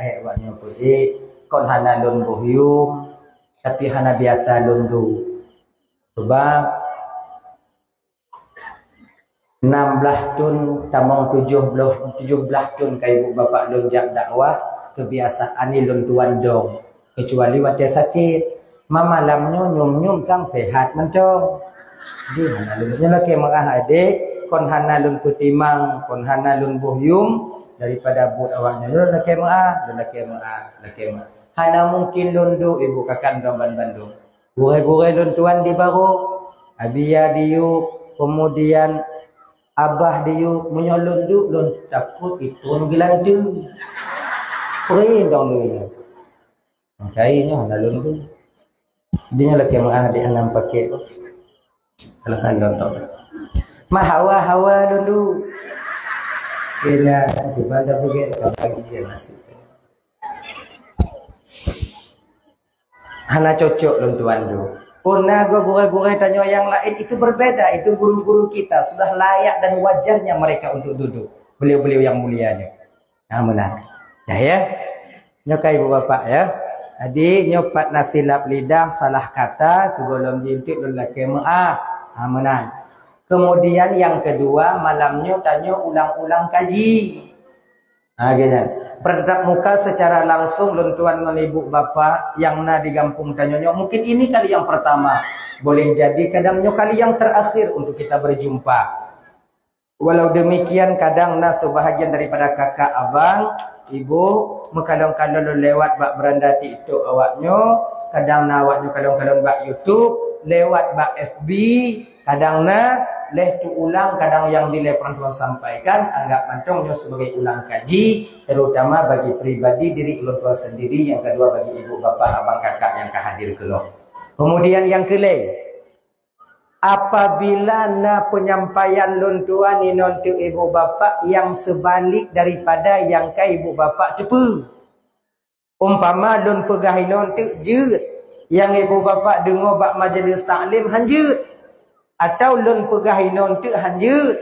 sahih awaknya pe kon hana lun buhyum tapi hana biasa lun du. Sebab 16 tun tamong 17 tun kai ibu bapa lun jak dakwah kebiasaan ni lun tuan dong kecuali wate sakit mamalamnya nyum-nyum kang sehat mencong di hana lun laki mengah adik kon hana lun kutimang kon hana lun buhyum daripada but awaknya lun laki mengah hana mungkin lun du ibu kakan Ramban Bandung gure-gure lun tuan di baru abia diuk kemudian abah diuk menyolon duk lun takut itu ngilang tu pering dong lu kainya lalu tu dia lagi mah adik anam pakai kalau kan nonton mahawa dulu kena di bandar pergi pagi dia nasib hana cocok lun tuan tu. Puna guru-guru tanya yang lain itu berbeda. Itu guru-guru kita sudah layak dan wajarnya mereka untuk duduk. Beliau-beliau yang mulianya. Nah, menang. Ya. Nyokai ibu bapak ya. Jadi nyopat nasilap lidah salah kata sebelum jintik lelaki maaf. Nah, menang. Kemudian yang kedua malamnya tanya ulang-ulang kaji. Nah, gitu. Bertatap muka secara langsung lun tuan dengan ibu bapa yang na di kampung tanyanya mungkin ini kali yang pertama boleh jadi kadangnya kali yang terakhir untuk kita berjumpa walau demikian kadang na sebahagian daripada kakak abang ibu mengkalong-kalong lewat bak beranda TikTok awaknya kadang na awaknya kalong-kalong bak YouTube lewat bak FB kadang na leh tu ulang kadang yang dileh perempuan sampaikan anggap mantongnya sebagai ulang kaji terutama bagi pribadi diri ulun tua sendiri yang kedua bagi ibu bapa abang kakak yang kehadir kelok. Kemudian yang kelai apabila na penyampaian lun tua ni nontu ibu bapa yang sebalik daripada yang ka ibu bapa tepu umpama lun pegah nontu jeut yang ibu bapa dengar bak majlis taklim hanjeut atau lun pegah inon tu hanjut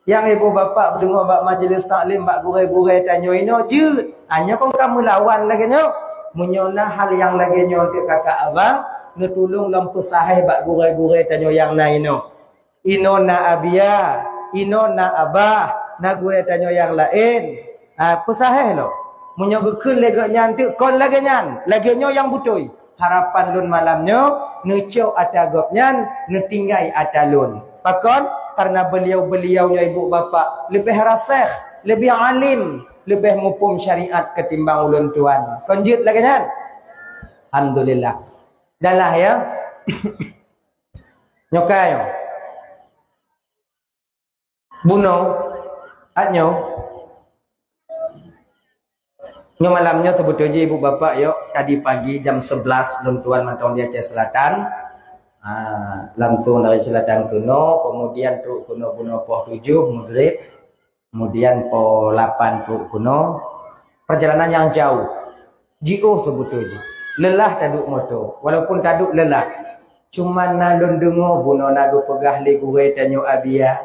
yang ibu bapa dengar bak majlis taklim bak gurai-gurai tanya ino jut hanya kong kamu lawan lagi nyo munyona hal yang lagi nyo tu kakak abang ngetulung lampu sahih bak gurai-gurai tanya yang na ino na abia ino na abah na gurai tanya yang lain pesahih lo munyo gekun lego nyan tu kon lagi nyan lagi nyo yang butoi harapan lun malamnya necau atagopnya netinggai atalun pakon karena beliau-beliaunya ibu bapa lebih rasih lebih alim lebih ngupum syariat ketimbang ulun tuan konjut lagi kan alhamdulillah dalah ya nyokai buno atnyo nyo malamnya sebetulnya ibu bapak yuk tadi pagi jam 11 lun tuan mantong di Aceh Selatan langsung dari Selatan kuno kemudian truk kuno buno poh 7 maghrib kemudian poh 8 truk kuno perjalanan yang jauh jauh sebetulnya lelah taduk motor walaupun taduk lelah cuma nalun dengo buno nagu pegah li gure tanyo abia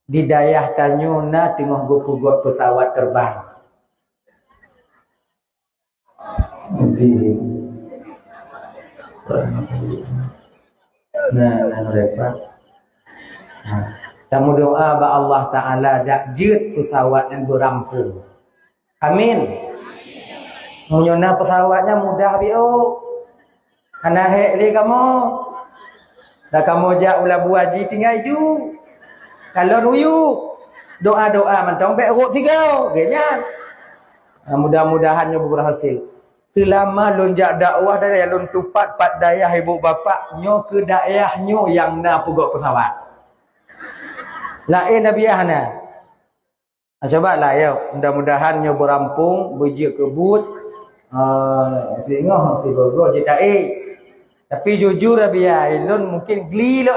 di dayah tanyo na tengah go pugot pesawat terbang lepas tamu doa ba Allah Ta'ala dak jeut pesawat dan berampung amin munyona pesawatnya mudah bio kana hek le kamu dak kamu jak ulah buaji tinggal ju kalau ruyu doa-doa mantong be rok tigau genya mudah-mudahan berhasil. Selama lonjak dakwah dari lon tupat pat dayah ibu bapa nyo ke daerah nyo yang na pugok pesawat. Lain nabiahna. Coba lah ya, mudah-mudahan nyo berampung bejik kebut singoh si bogo cita Tapi jujur abia lon mungkin geli lo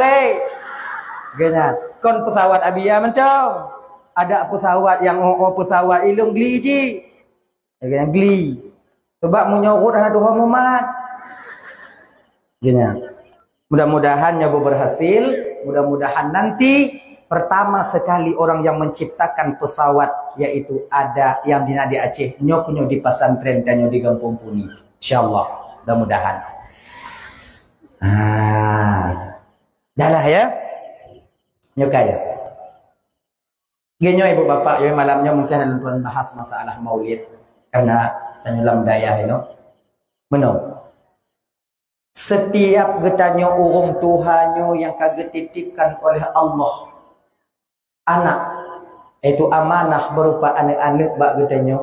Gena, kon pesawat abia mencong. Ada pesawat yang pesawat ilung geli ji. Gena geli. Sebab menyorot anak Tuhan Muhammad. Gini. Mudah-mudahan nyoba berhasil. Mudah-mudahan nanti Pertama sekali orang yang menciptakan pesawat yaitu ada yang di Nadi Aceh, nyok di pesantren dan di kampung Puni. Insyaallah, mudah-mudahan. Dah lah ya. Nyok ya. Genyo ibu bapak, yo malamnya mungkin ada tuan bahas masalah maulid karena tanya dalam daya ini. Benar. Setiap getanya urung Tuhannya yang kagak titipkan oleh Allah anak, itu amanah berupa anak-anak bak getanya.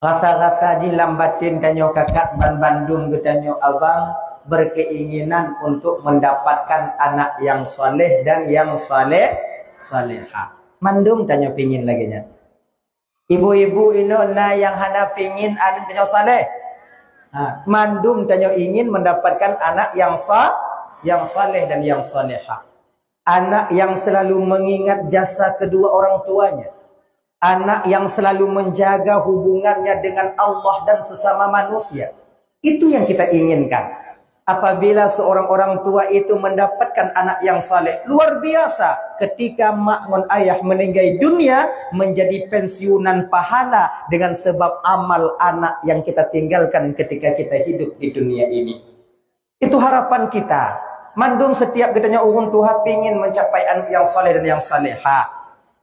Rasa-rasa di lambatin tanyo kakak ban Bandung getanya abang berkeinginan untuk mendapatkan anak yang soleh dan yang salehah. Mandung tanyo pingin lagi nya. Ibu-ibu inona yang hana pingin anak tanyo saleh. Mandum tanyo ingin mendapatkan anak yang saleh dan yang salehah. Anak yang selalu mengingat jasa kedua orang tuanya. Anak yang selalu menjaga hubungannya dengan Allah dan sesama manusia. Itu yang kita inginkan. Apabila seorang orang tua itu mendapatkan anak yang saleh, luar biasa. Ketika mak dan ayah meninggal dunia, menjadi pensiunan pahala dengan sebab amal anak yang kita tinggalkan ketika kita hidup di dunia ini. Itu harapan kita. Mandung setiap kitanya urun Tuhan pingin mencapai anak yang saleh dan yang salehah.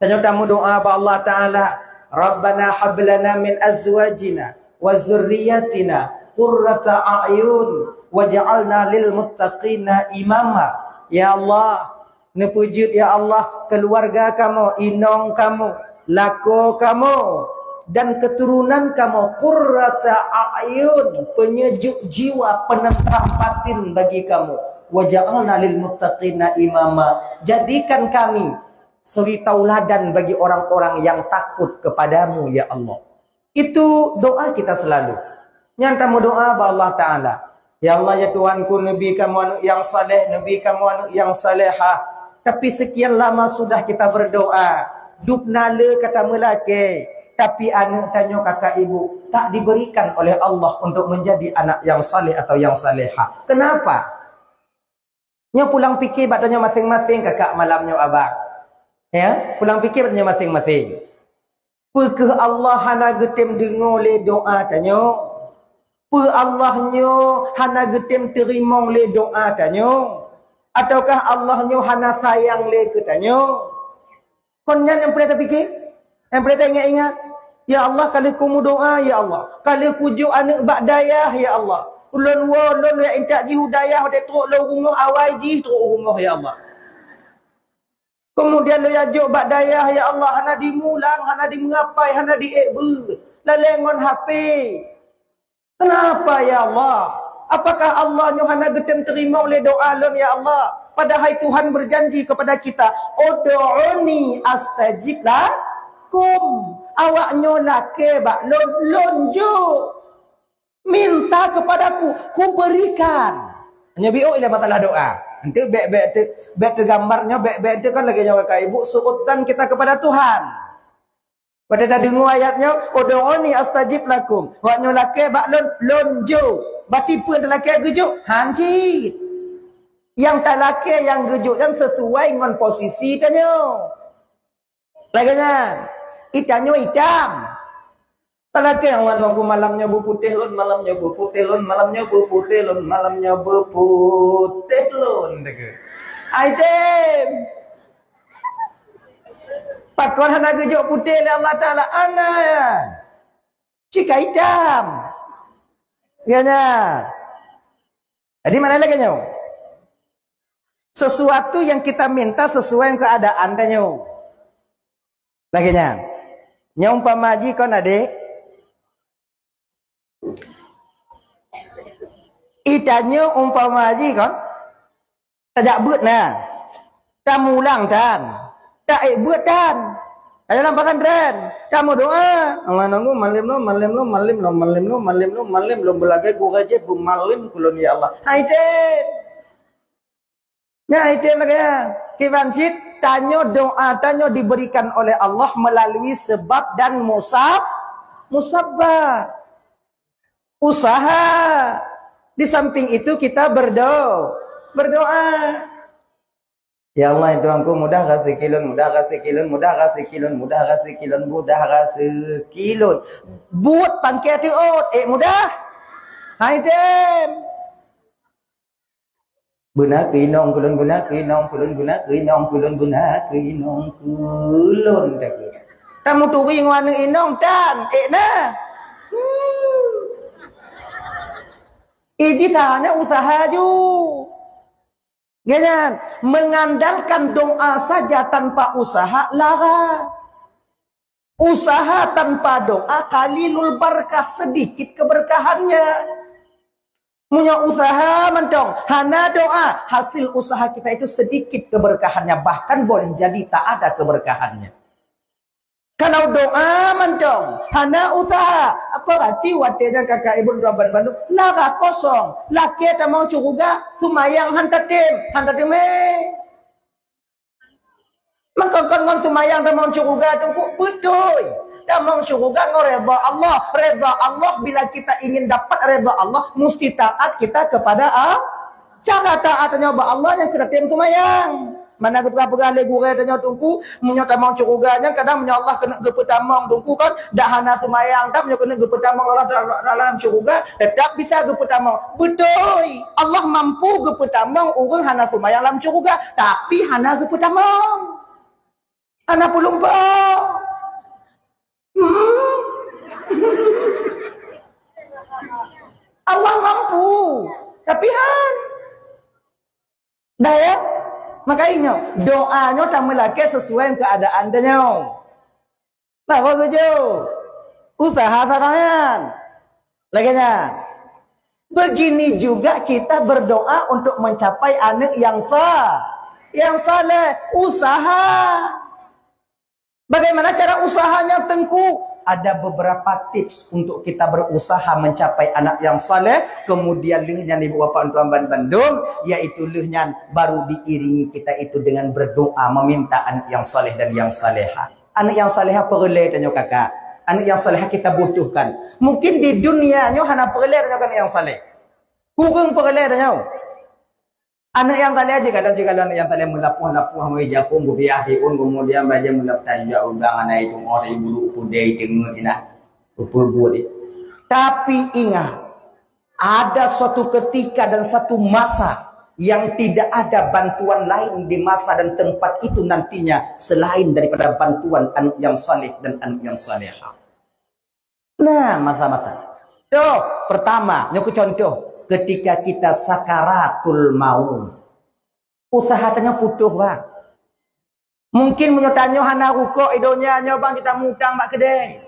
Tanya tamu doa ba Allah Ta'ala, Rabbana hablana min azwajina wa zurriyatina qurrata a'yun waj'alna lil muttaqina imama. Ya Allah, nepujud ya Allah keluarga kamu, inong kamu, lako kamu dan keturunan kamu qurrata a'yun, penyejuk jiwa, penentram batin bagi kamu. Waja'alna lil muttaqina imama, jadikan kami suri tauladan bagi orang-orang yang takut kepadamu ya Allah. Itu doa kita selalu. Nyantamu doa ba Allah Ta'ala, ya Allah ya Tuhanku, Nabi kamu anu yang saleh, Nabi kamu anu yang salehah. Tapi sekian lama sudah kita berdoa, dupnale kata melake, tapi anak tanya kakak ibu tak diberikan oleh Allah untuk menjadi anak yang saleh atau yang salehah. Kenapa? Nya pulang fikir batanya masing-masing kakak malamnya abang. Ya, pulang fikir batanya masing-masing. Pekeh Allah hana getem dengar le doa tanya. Pe Allahnya hana getem terima le doa tanya. Ataukah Allahnya hana sayang le ke tanya. Konnya yang pernah fikir? Yang pernah ingat-ingat? Ya Allah, kalau kamu doa ya Allah, kalau kujuk anak bak dayah ya Allah. Ulun ya intak ji hudayah de teruk lo rumah awai ji teruk rumah ya Allah. Kemudian lo yajuk bak dayah ya Allah, hana dimulang, hana dimengapai, hana diekber. Lalengon HP. Kenapa ya Allah? Apakah Allah nyo hana getem terima oleh doa lon ya Allah? Padahal Tuhan berjanji kepada kita, "Ud'uni astajib lakum." Awak nyo lake bak lonjo. Minta kepadaku, ku berikan. Hanya biu ila masalah doa. Nanti bek gambarnya bek kan lagi nyawa kak ibu suutan kita kepada Tuhan. Pada dah dengar ayatnya, ud'uni astajib lakum. Wak nyo lake bak lonjo. Bati pun lake gejuk, hanji. Yang tak lake yang gejuk dan sesuai dengan posisi tanya. Lagi kan? Itanyo hitam. Talake yang waktu malamnya berputih lon, malamnya berputih lon, malamnya berputih lon, malamnya berputih lon. Item. Pakon hana gejuk putih oleh Allah Ta'ala anak. Cika hitam. Ganya. Jadi mana lagi nyo? Sesuatu yang kita minta sesuai dengan keadaan nyo. Lagi nya. Nyumpama maji kon adik. Itanya umpama haji kan tak buat nah kamu ulang dan tak buat dan dalam pesantren kamu doa nganangu malim lo belage guraje bu malim kulon ya Allah haiden nya haiden lagi kibancit tanyo doa tanyo diberikan oleh Allah melalui sebab dan musabbar usaha. Di samping itu kita berdoa. Ya Allah Tuhanku, mudah kasih kilun, mudah kasih kilun, mudah kasih kilun, mudah kasih kilun, mudah kasih kilun. Buat pangkat tiut, mudah. Hai dem. Guna kinong kulun guna kinong kulun guna kinong kulun guna kinong kulun tak. Kamu turi ngwana inong tan, na. Ijitana usaha ju. Ganyan, mengandalkan doa saja tanpa usaha lara. Usaha tanpa doa qalilul barakah, sedikit keberkahannya. Punya usaha mentong, hana doa, hasil usaha kita itu sedikit keberkahannya, bahkan boleh jadi tak ada keberkahannya. Kalau doa mentong, hana usaha, apa arti watenya kakak ibu Raban Bandung, lara kosong, laki tak mau curuga, sumayang hantatim mengkongkong sumayang tak mau curuga, tunggu betul. Damang syuruga reda Allah. Reda Allah, bila kita ingin dapat reda Allah, mesti taat kita kepada Allah. Cara taatnya ba Allah yang kena tim sumayang. Mana ketika le gure tanya tungku, munyo tamang syuruganya kadang munyo Allah kena ge pertamang tungku kan, dak hana sumayang tak munyo kena ge pertamang Allah dalam syuruga, tetap bisa ge pertamang. Betul. Allah mampu ge pertamang urang hana sumayang dalam syuruga, tapi hana ge pertamang. Hana pulung ba. Allah mampu, tapi dah ya, makanya doanya tak melaki sesuai keadaan dia. Tak kau kerja, usaha sarangan, laginya. Begini juga kita berdoa untuk mencapai anak yang saleh, usaha. Bagaimana cara usahanya Tengku? Ada beberapa tips untuk kita berusaha mencapai anak yang saleh. Kemudian lehnya ibu bapa tuan Bandung, yaitu lehnya baru diiringi kita itu dengan berdoa meminta anak yang saleh dan yang salehah. Anak yang salehah perlu tanya kakak. Anak yang salehah kita butuhkan. Mungkin di dunianya hanya perlu tanya anak yang saleh. Kurang perlu tanya. Anak yang tali aja kadang juga anak yang tali melapuh mejapung gubiahiun kemudian baca melap tanja udang anak itu orang ibu pudai tengah ina upur. Tapi ingat, ada suatu ketika dan satu masa yang tidak ada bantuan lain di masa dan tempat itu nantinya selain daripada bantuan anak yang saleh dan anak yang salehah. Nah, masa-masa. Pertama, nyuku contoh. Ketika kita sakaratul maut, usaha tanya putuh bang. Mungkin menyotanya hana rukuk idonya bang kita mutang bak kedai.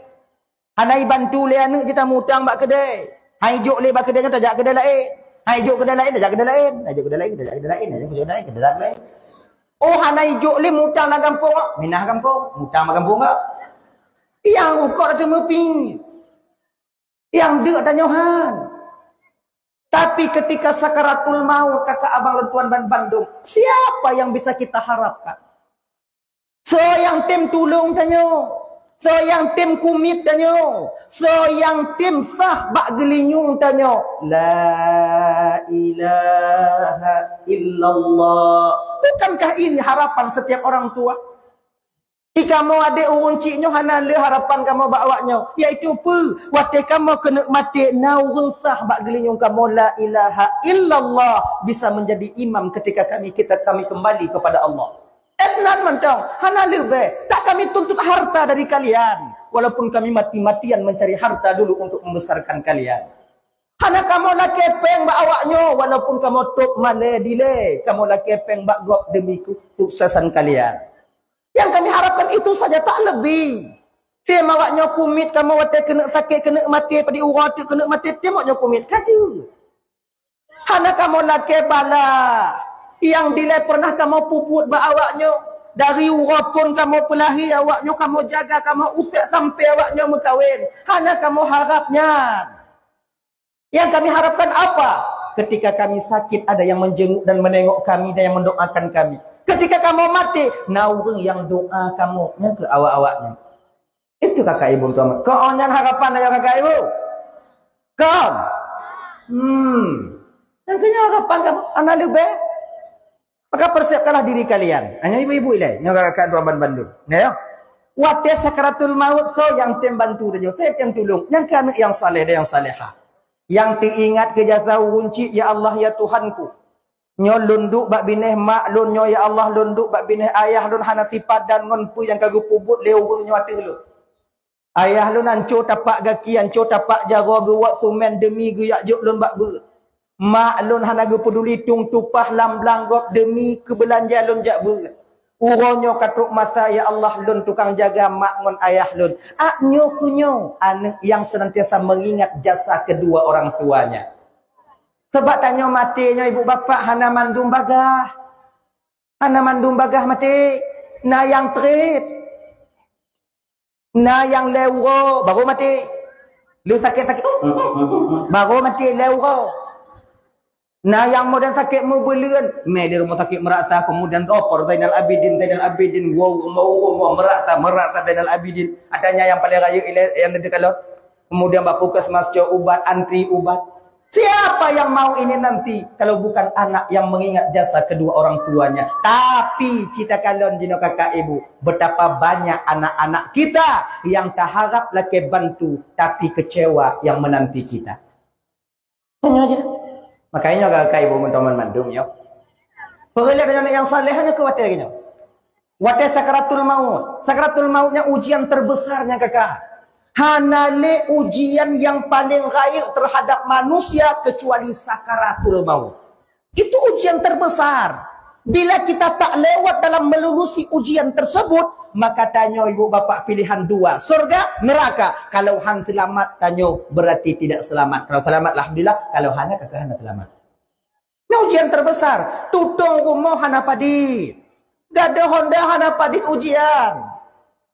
Hana bantu le anak kita mutang bak kedai. Hai juk le bak kedai tak jak kedai lain. Hai juk kedai lain tak jak kedai lain. Hai juk kedai lain tak jak kedai lain. Hai juk kedai lain. Oh hana juk le mutang nak kampung tak? Minah kampung, mutang mak kampung tak? Yang rukuk tak meping. Yang dek tanya han. Tapi ketika sakaratul maut kakak abang lentuan Bandung, siapa yang bisa kita harapkan? So yang tim tulung tanyo, so yang tim kumit tanyo, so yang tim sah bak gelinyung tanyo. La ilaha illallah. Bukankah ini harapan setiap orang tua? Jika kamu ada urang ciknya hana le harapan kamu bawaknya, iaitu apa? Waktu kamu kena mati na urang sah bak gelinyung kamu la ilaha illallah bisa menjadi imam ketika kami kembali kepada Allah. Etnan mentang hana le be, tak kami tuntut harta dari kalian, walaupun kami mati-matian mencari harta dulu untuk membesarkan kalian. Hana kamu la kepeng bak awaknya, walaupun kamu tok male dile, kamu la kepeng bak gop demi kesuksesan kalian. Yang kami harapkan itu saja, tak lebih. Dia mawaknya kumit, kamu waktu kena sakit, kena mati, pada urang tu kena mati, dia mawaknya kumit. Kaju. Hana kamu laki bala. Yang dile pernah kamu puput awaknya. Dari urang pun kamu pelahi awaknya, kamu jaga, kamu usik sampai awaknya berkahwin. Hana kamu harapnya. Yang kami harapkan apa? Ketika kami sakit, ada yang menjenguk dan menengok kami, dan yang mendoakan kami. Ketika kamu mati, naurang yang doa kamu ke awak-awaknya. Itu kakak ibu tuan. Kau onyan harapan dari kakak ibu? Kau? Yang punya harapan kamu, anak lebih. Maka persiapkanlah diri kalian. Hanya ibu-ibu ilai, yang kakak Ramban Bandung. Ya. Wate sakaratul maut so yang tem bantu dia, saya yang tolong. Yang kan yang saleh dan yang salehah. Yang teringat ke jasa kunci, ya Allah ya Tuhanku. Nyo lunduk bak bineh mak lun nyo ya Allah lunduk bak bineh ayah lun hana sifat dan ngonpu yang kagak pubut leu nyo ate lu. Ayah lun anco tapak gaki anco tapak jago gewak sumen demi geyak juk lun bak ber. Mak lun hana ge peduli tung tupah lam langgop demi kebelanja lun jak ber. Uronyo katuk masa ya Allah lun tukang jaga mak ngon ayah lun. Aknyo kunyo anak yang senantiasa mengingat jasa kedua orang tuanya. Sebab tanya matinya ibu bapa hana mandum bagah. Hana mandum bagah mati. Na yang trip. Na yang lewo baru mati. Lu sakit-sakit baru mati lewo. Na yang modern sakit mau belian. Me di rumah sakit merata kemudian opor Zainal Abidin wow merata Zainal Abidin. Adanya yang paling raya yang nanti kalau kemudian bapukes mas ubat antri ubat. Siapa yang mau ini nanti kalau bukan anak yang mengingat jasa kedua orang tuanya. Tapi cita kalian jino kakak ibu, betapa banyak anak-anak kita yang tak harap lagi bantu tapi kecewa yang menanti kita. Tanya aja. Makanya kakak ibu teman mandum yo. Pegala dengan yang saleh hanya khawatir gini. Wate sakaratul maut. Sakaratul mautnya ujian terbesarnya kakak. Hanale ujian yang paling gaib terhadap manusia kecuali sakaratul maut. Itu ujian terbesar. Bila kita tak lewat dalam melulusi ujian tersebut, maka tanya ibu bapak pilihan dua, surga, neraka. Kalau han selamat, tanya berarti tidak selamat. Kalau selamat, alhamdulillah. Kalau hana, kakak hana selamat. Ini ujian terbesar. Tutung rumah hana padit. Gada Honda hana padit ujian.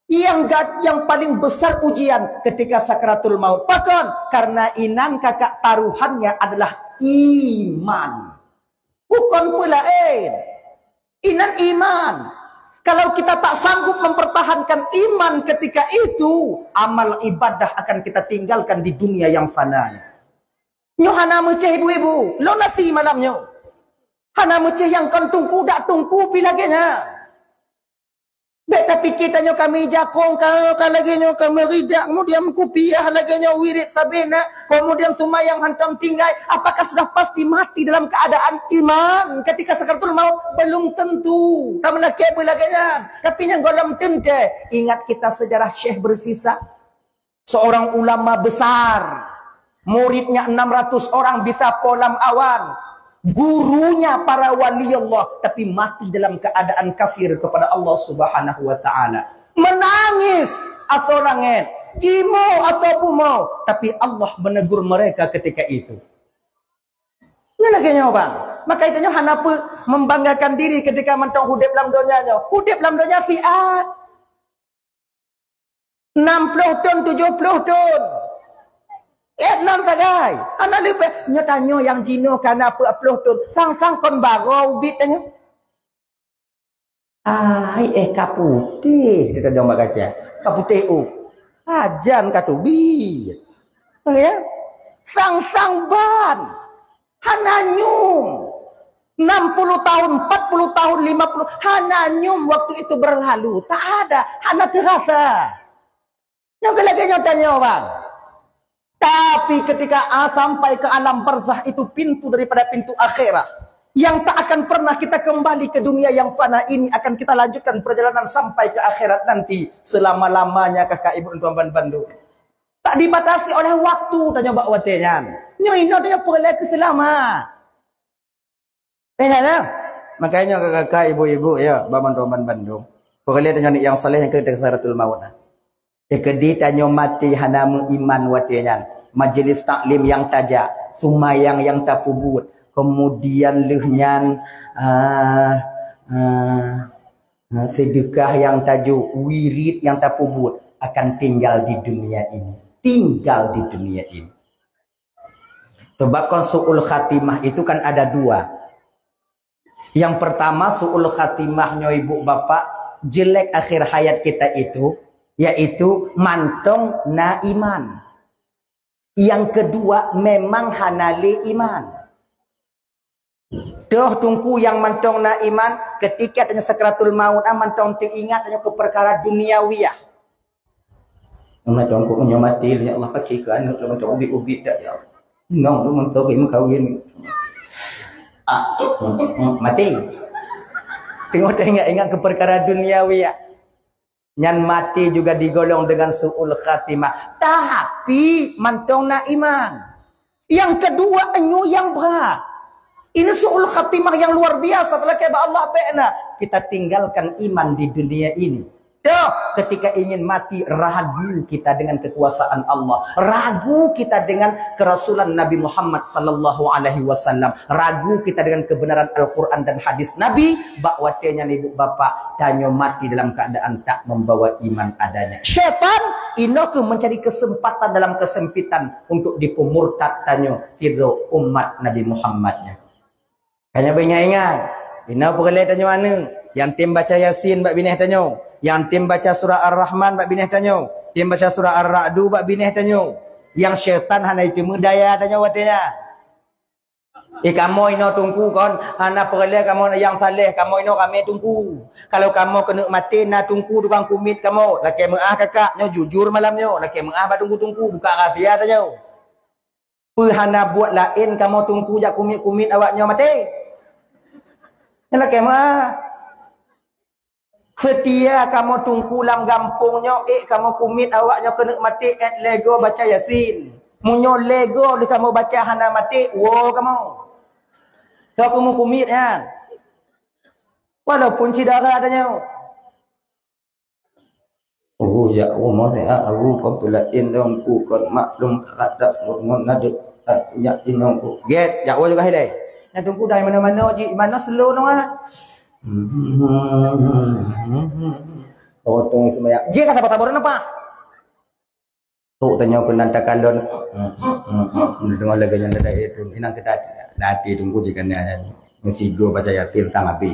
Yang paling besar ujian ketika sakaratul maut. Bahkan karena inan kakak taruhannya adalah iman. Bukan pula inan iman. Kalau kita tak sanggup mempertahankan iman ketika itu, amal ibadah akan kita tinggalkan di dunia yang fana. Nyo hana meceh ibu-ibu, lo nasi malamnya. Hana meceh yang kan tungku dak tungku bilagenya. Tapi kita nyo kami jakong kalau lagi nyo kami ridak kemudian kupiah lagi nyo wirid sabena kemudian sumayang hantam tinggai, apakah sudah pasti mati dalam keadaan iman ketika sakaratul maut? Belum tentu. Kami lagi belaganya tapi yang golam temte. Ingat kita sejarah Syekh Bersisa, seorang ulama besar, muridnya 600 orang bisa polam awan. Gurunya para wali Allah, tapi mati dalam keadaan kafir kepada Allah Subhanahu wa taala. Menangis atau nangis, gimo atau bumau, tapi Allah menegur mereka ketika itu. Ini lagi bang. Maka itu hanapa membanggakan diri ketika mentong hudib dalam donyanya. Hudib dalam donya fiat. 60 ton, 70 ton. Nan sagai. Anak lebih nyotanyo yang jino kana apa tu sang kon baro ubit tanya. Kaputi kita dong bagaja. Kaputi ajan katubit. Ya. Sang ban. Hananyum. 60 tahun, 40 tahun, 50. Hananyum waktu itu berlalu. Tak ada. Hana terasa. Yang lagi nyotanyo bang. Tapi ketika sampai ke alam barzah itu pintu daripada pintu akhirat yang tak akan pernah kita kembali ke dunia yang fana ini, akan kita lanjutkan perjalanan sampai ke akhirat nanti selama-lamanya kakak ibu tuan Bandung. Tak dibatasi oleh waktu tanya bak watenya. Nyoino dia perlu selamat. Makanya kakak ibu-ibu ya baman tuan Bandung. Perlu tanya yang saleh yang ketika sakaratul maut. Kedi tanyo mati hanamu iman watian. Majelis taklim yang tajak, sumayang yang tak pubut, kemudian lehnya sedekah yang tajuk, wirid yang tak pubut akan tinggal di dunia ini. Tinggal di dunia ini. Sebab su'ul khatimah itu kan ada dua. Yang pertama su'ul khatimahnya ibu bapak, jelek akhir hayat kita itu, yaitu mantong na iman. Yang kedua memang hanali iman. Dah tungku yang mantong na iman ketika tanya sakratul maut mantong teringat tanya ke perkara duniawiyah. Mantong ku nyo mati ya Allah pakai ke anak mantong ubi-ubi dak ya. Nong lu mantong ke kawin. Mati. Tengok ingat ke perkara duniawiyah. Nyan mati juga digolong dengan su'ul khatimah. Tapi mantong na iman. Yang kedua enyu yang berat. Ini su'ul khatimah yang luar biasa. Telah kaya Allah ba'na. Kita tinggalkan iman di dunia ini. Dah, ketika ingin mati, ragu kita dengan kekuasaan Allah. Ragu kita dengan kerasulan Nabi Muhammad sallallahu alaihi wasallam. Ragu kita dengan kebenaran Al-Quran dan hadis Nabi. Bakwatnya ibu bapak, tanyo mati dalam keadaan tak membawa iman adanya. Syaitan, inoku mencari kesempatan dalam kesempitan untuk dipemurtad tanyo tiru umat Nabi Muhammadnya. Hanya ingat, ina perlai tanyo mana? Yang tim baca Yasin bak bineh tanyo. Yang tim baca surah Ar-Rahman bak bineh tanyo. Tim baca surah Ar-Ra'du bak bineh tanyo. Yang syaitan hana itu mudaya tanyo watenya. Kamu ino tunggu kon, hana perlai kamu yang saleh, kamu ino kami tunggu. Kalau kamu kena mati na tunggu tukang kumit kamu. Laki mengah kakaknya jujur malamnya. Laki mengah bak tunggu-tunggu buka rahsia tanyo. Hana buat lain kamu tunggu jak kumit-kumit awaknya mati. Laki mengah setia kamu tunggu lam gampungnya, kamu kumit awaknya kena mati, lego baca Yasin. Munyo lego di kamu baca hana mati, wo kamu. Tak kamu kumit kan. Walaupun cidara adanya. Oh ya Allah ya aku kompulain dong ku kon maklum ada ngon nade ya inongku. Get, ya Allah juga hilai. Nah tunggu dari mana-mana ji, mana slow nong Potong semaya. Dia kata apa apa? Tuh tanya ke nanti kalon. Dengar lagi yang ada itu. Inang kita latih tunggu jika nanya. Musigo baca Yasin sama bi.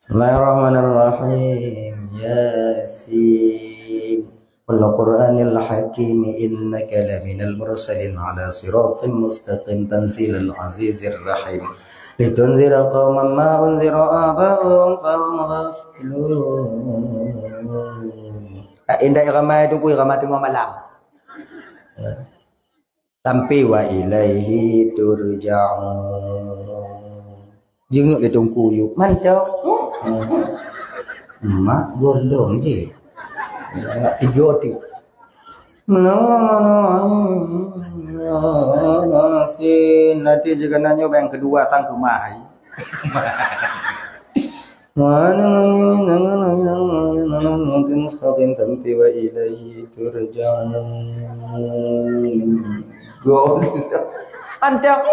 Bismillahirrahmanirrahim. Yasin. Wal Qur'anil Hakim innaka laminal mursalin ala siratin mustaqim tanzilal azizir rahim. لتنذر قوما ما أنذر آباؤهم فهم غافلون. Indah irama itu ku irama tengah malam. Sampai wa ilaihi turja'un. Jenguk dia tunggu yuk. Mantap. Mak golong je. Nak tidur tu. Sin nanti juga nanya yang kedua sang kemai. Mustaqim tampi wa ilaihi turja'un. Go. Anda.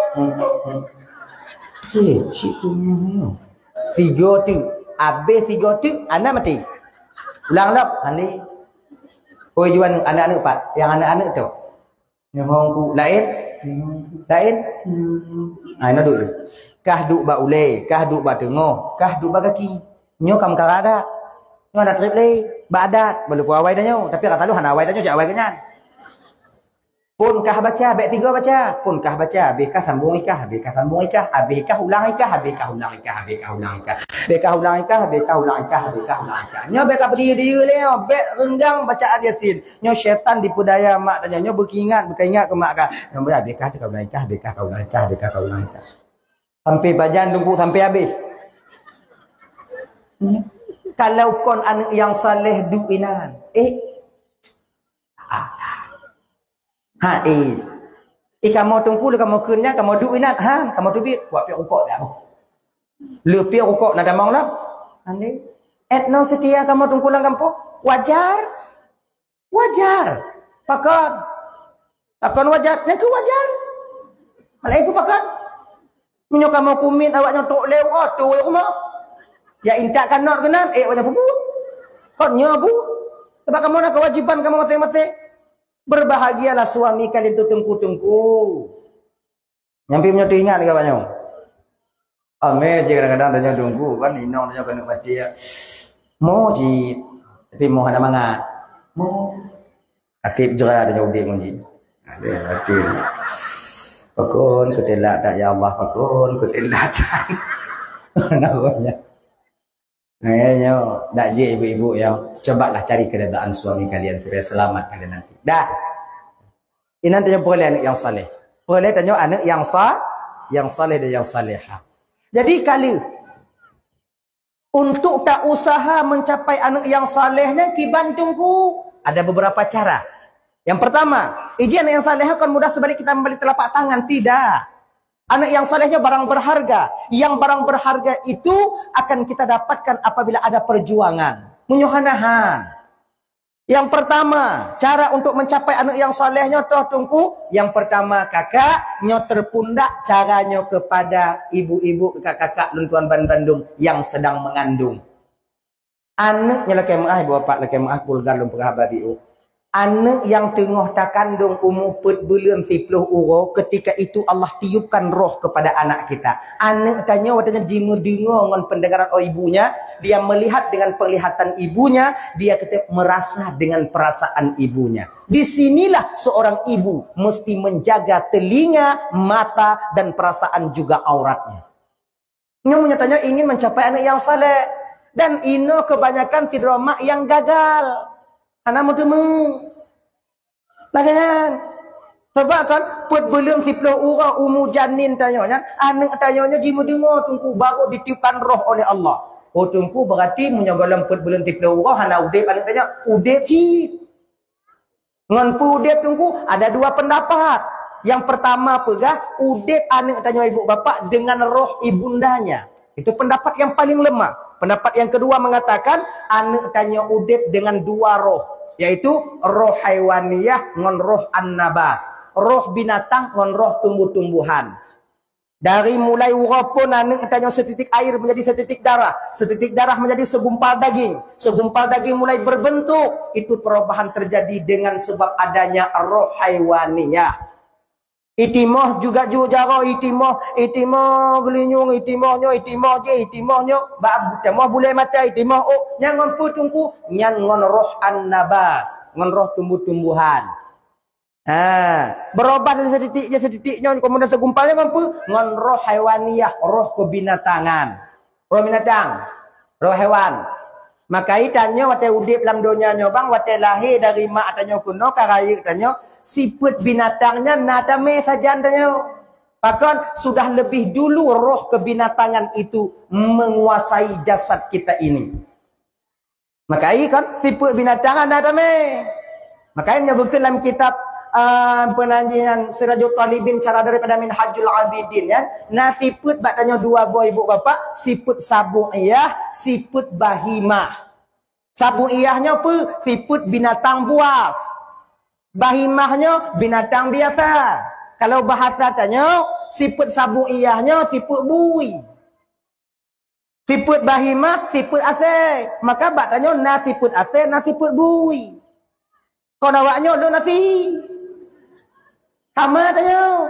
Cik kumai. Tiga tu, habis tiga tu, anak mati. Ulang lap, ani. Oh jual anak-anak pak, yang anak-anak tu. Nyomongku lain, lain. Ai nó duk. Kah duk ba ule, kah duk ba tengah, kah duk ba kaki. Nyo kam karada. Nyo ada trip le, ba adat, boleh ku awai dah nyo, tapi kata lu hana awai dah nyo, jak awai kenyan. Pun kah baca, baik tiga baca, pun kah baca, bekah sambung ikah, bekah sambung ikah, bekah ulang ikah, bekah ulang ikah, bekah ulang ikah, bekah ulang ikah, bekah ulang ikah, bekah ulang ikah. Nyo bekah berdiri dia le, bek renggang bacaan Yasin. Nyo syaitan dipudaya mak tanya, nyo berkingat ke mak kah. Nyo ber bekah kau ulang ikah, bekah kau ulang ikah, bekah kau ulang ikah. Sampai bajan tunggu sampai habis. Kalau kon anak yang saleh duinan, kamu tunggu le kamu kunnya kamu duit inat kamu duit buat piak rukuk tak le piak rukuk nak damang lap ande etno setia kamu tunggu lang kampung wajar pakon wajar yang ke wajar malai ku pakon menyo kamu kumin awaknya tok lewat tu rumah ya intak kan not kenal wajah bubu kon nyo bu sebab kamu nak kewajiban kamu mate-mate. Berbahagialah suami kalian itu tunggu-tunggu. Nyampe punya ingat ke banyak. Ame je kadang-kadang tanya tunggu kan inong tanya kena mati ya. Mau ji tapi mau ada mangat. Mau aktif jera tanya udik kunci. Ada hati. Pakun kutilak tak ya Allah, pakun kutilak tak. Namanya. Kayaknya tak je ibu-ibu yang cobalah cari keredaan suami kalian supaya selamat kalian nanti. Dah. Ini tanya boleh anak yang saleh. Boleh tanya anak yang saleh dan yang salehah. Jadi kalau untuk tak usaha mencapai anak yang salehnya kibantungku ada beberapa cara. Yang pertama, anak yang salehah kan mudah sebalik kita membeli telapak tangan. Tidak. Anak yang salehnya barang berharga. Yang barang berharga itu akan kita dapatkan apabila ada perjuangan. Menyuhanahan. Yang pertama, cara untuk mencapai anak yang salehnya toh tungku. Yang pertama, kakak nyo terpundak caranya kepada ibu-ibu, kakak-kakak luntuan Bandung yang sedang mengandung. Anaknya laki maah, ibu bapak laki maah pulgar lumpur babiu. Anak yang tengah tak kandung umur 4 bulan 10 uro, ketika itu Allah tiupkan roh kepada anak kita. Anak tanya watanya jimu dengar dengan pendengaran ibunya, dia melihat dengan penglihatan ibunya, dia kata merasa dengan perasaan ibunya. Disinilah seorang ibu mesti menjaga telinga, mata dan perasaan juga auratnya. Nyomunya tanya ingin mencapai anak yang saleh, dan ini kebanyakan tidromak yang gagal. Anak muda-muda. Lagian. Sebab kan, put belum 10 orang umur janin tanyanya. Anak tanyanya jimu dengar tunggu baru ditiupkan roh oleh Allah. Oh tunggu berarti menyogalam put belum 10 orang. Anak udip anak tanya. Udip cik. Ngan udip tunggu ada dua pendapat. Yang pertama pegah. Udip anak tanya ibu bapak dengan roh ibundanya. Itu pendapat yang paling lemah. Pendapat yang kedua mengatakan anak tanya udip dengan dua roh, yaitu roh haiwaniyah ngon roh an-nabas, roh binatang ngon roh tumbuh-tumbuhan. Dari mulai urapun anak tanya setitik air menjadi setitik darah menjadi segumpal daging mulai berbentuk. Itu perubahan terjadi dengan sebab adanya roh haiwaniyah. Itimoh juga jaro itimoh gelinyung itimohnya bab temo boleh mata itimoh nyangon putungku nyangon roh an-nabas ngon roh tumbuh-tumbuhan. Berubah dari setitiknya kemudian segumpalnya mampu ngon roh haiwaniyah, roh kebinatangan, roh binatang, roh hewan. Maka itanya wate udip lam donya nyobang wate lahir dari mak atanya kuno karayi tanya sifat binatangnya nadame saja tanya. Bahkan sudah lebih dulu roh kebinatangan itu menguasai jasad kita ini. Maka kan sifat binatang nadame. Makanya bukan dalam kitab penanjian Sirajul Talibin cara daripada Minhajul Abidin ya. Nah sifat batanya dua boy ibu bapak, sifat sabu'iyah, sifat bahimah. Sabu'iyahnya apa? Sifat binatang buas. Bahimahnya binatang biasa. Kalau bahasa tanya, sifat sabu'iyahnya sifat bui. Sifat bahimah, sifat asal. Maka batanya na sifat asal, na sifat bui. Kau nawaknya ada nasi. Sama tanya.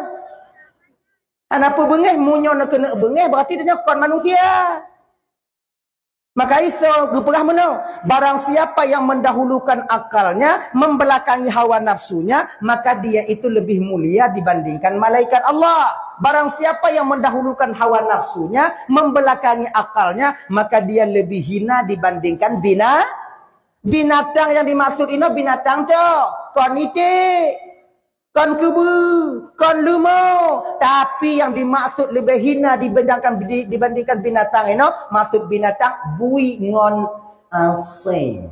Kenapa bengih? Munyo nak kena bengih berarti tanya kon manusia. Maka itu geperah mana? Barang siapa yang mendahulukan akalnya, membelakangi hawa nafsunya, maka dia itu lebih mulia dibandingkan malaikat Allah. Barang siapa yang mendahulukan hawa nafsunya, membelakangi akalnya, maka dia lebih hina dibandingkan binatang yang dimaksud ini binatang tu. Kon itik, kon kubu, kon lumo. Tapi yang dimaksud lebih hina dibandingkan binatang ini, maksud binatang bui ngon asing.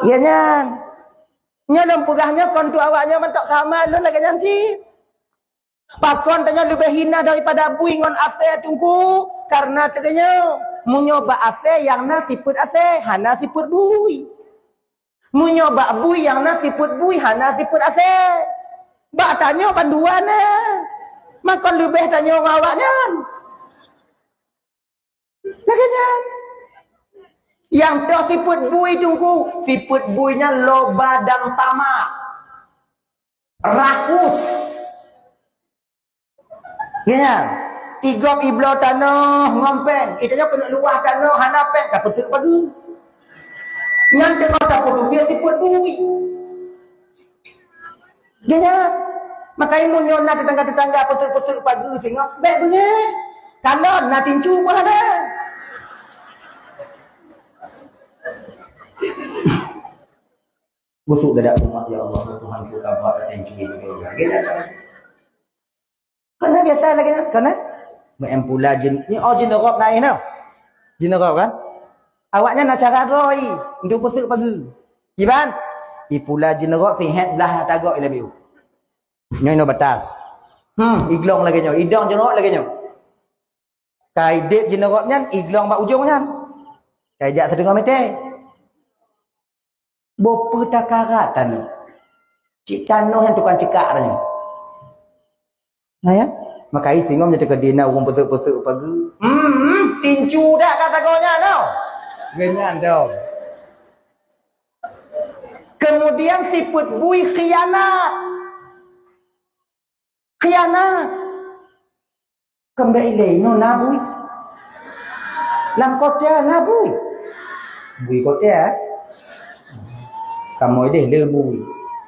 Ya nyan. Nyalem purahnya kon tu awaknya mentok sama lu lagi janji. Pakon tanya lebih hina daripada bui ngon asing tunggu karena teganya munyoba ase yang na siput ase, hana siput bui. Munyoba bui yang na siput bui, hana siput ase. Bak tanya panduan makan lebih tanya ngawaknya. Laganya. Yang tu siput bui tunggu, siput buinya loba dan tamak. Rakus. Ya. Igok iblo tanah ngompeng. Itanya kena luah tanah hanapeng. Tak pesek pagi. Yang tengah tak perlu dia siput bui. Dia Maka imu nyona tetangga-tetangga petuk-petuk pagi tengok, baik benar. Kalau nak tincu pun ada. Busuk dadak rumah, ya Allah, Tuhan kita buat tincu itu juga. Karena biasa lagi kan? Karena mempula jin, ni jin Arab lain tau. Jin Arab kan? Awaknya nak cara roi untuk busuk pagi. Iban, ipula jin Arab sihat belah tagak lebih. Nyoy no batas. Iglong lagi nyoy, idong jin Arab lagi nyoy. Kai dep jin Arab nyan, iglong bak ujung nyan. Kai jak 1.5 meter. Bopa takaratan. Cik Canoh yang tukang cekak tanya. Nah ya, makai singom jadi kedina orang pesuk-pesuk pagi. Tincu dah kata gonya tau. Genyan tau. Kemudian siput bui khianat. Khianat. Kembali no nabui. Lam kota nabui. Bui kota. Kamu ini lebui.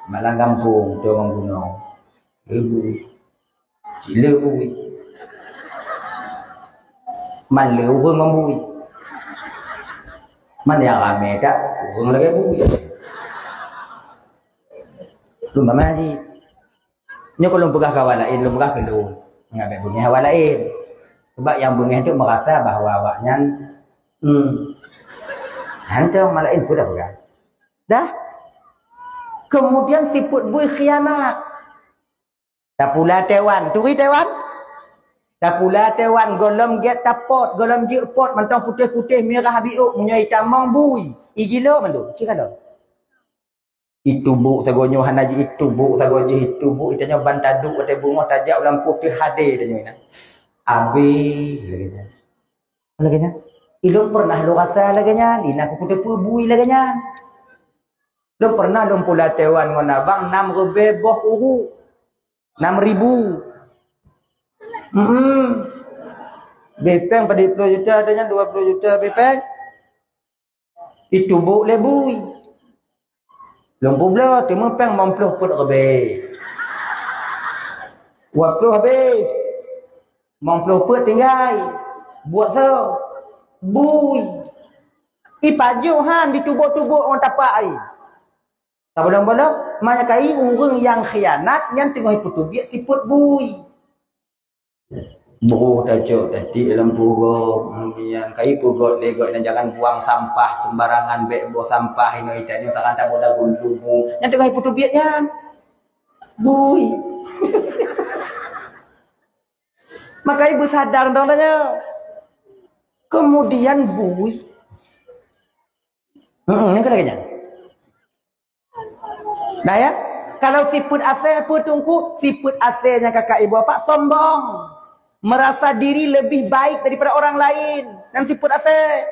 Malang kampung, orang gunung. Lebui. Cik lebui. Man lebui membui. Man yang ramai tak, orang lagi bui. Lu mama ji. Nyo kalau pegah kawan lain, lu pegah kelu. Ngabe bunyi kawan lain. Sebab yang bunyi itu merasa bahawa awaknya hantar malain pun dah pegang. Dah. Kemudian siput bui khianat. Tak pula Taiwan, turi Taiwan. Tak pula Taiwan golem get tapot, golem je pot mentang putih-putih merah biuk menyai tamang bui. Igilo mandu, cik kalau. Itu bu tagonyo hanaji itu bu tagonyo itu bu itanya bantaduk ate bunga tajak ulang putih hade tanya ina. Abi laganya. Laganya. Ilum pernah lu rasa laganya, ina ku putih bui laganya. Lu pernah lu pula Taiwan ngon abang 6 boh uru. 6.000. Bepeng pada 10 juta adanya 20 juta bepeng. Itu bu lebui. Lembu belah tema peng 50 put lebih. 20 habis. 50 put tinggal. Buat so. Bui. Ipaju han di tubuh-tubuh orang tapak air. Tak boleh-boleh, banyak kali orang yang khianat yang tengah putih biak tiput bui. Buruh tajuk tadi dalam puruk, kemudian kai puruk legok dan jangan buang sampah sembarangan bek buang sampah ini itanya tak boleh gunjung. Yang tengah putih biaknya bui. Maka ibu sadar dongnya. Kemudian bui. Ini lagi nah ya, kalau siput asal apa tungku, siput asalnya kakak ibu bapak sombong, merasa diri lebih baik daripada orang lain. Dan siput asal,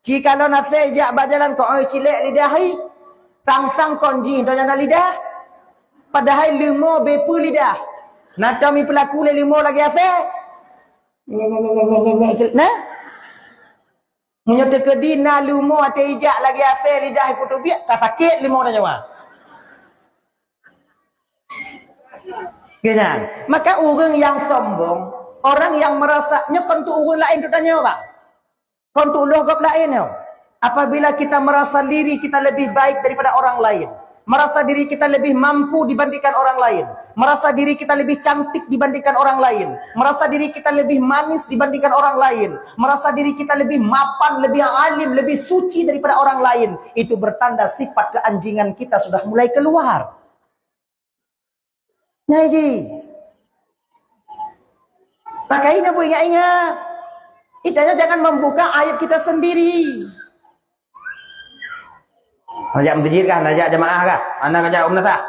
jika lo nasi jak berjalan kau cilek lidahi, sang-sang konji dona lidah, padahal limo bepu lidah. Nak kami pelaku le limo lagi asal, nah, menyertai kedina limo atau ijak lagi asal lidah putu biak, tak sakit limo dah jawab. Ganyan. Maka orang yang sombong, orang yang merasanya kontuk orang lain tu tanya orang. Kontuk logop lain yo. Apabila kita merasa diri kita lebih baik daripada orang lain, merasa diri kita lebih mampu dibandingkan orang lain, merasa diri kita lebih cantik dibandingkan orang lain, merasa diri kita lebih manis dibandingkan orang lain, merasa diri kita lebih mapan, lebih alim, lebih suci daripada orang lain, itu bertanda sifat keanjingan kita sudah mulai keluar. Nyai pakai nak ingat-ingat. Itanya jangan membuka aib kita sendiri. Ajak menjirkan, ajak jemaah kah? Anak ajak umnah tak?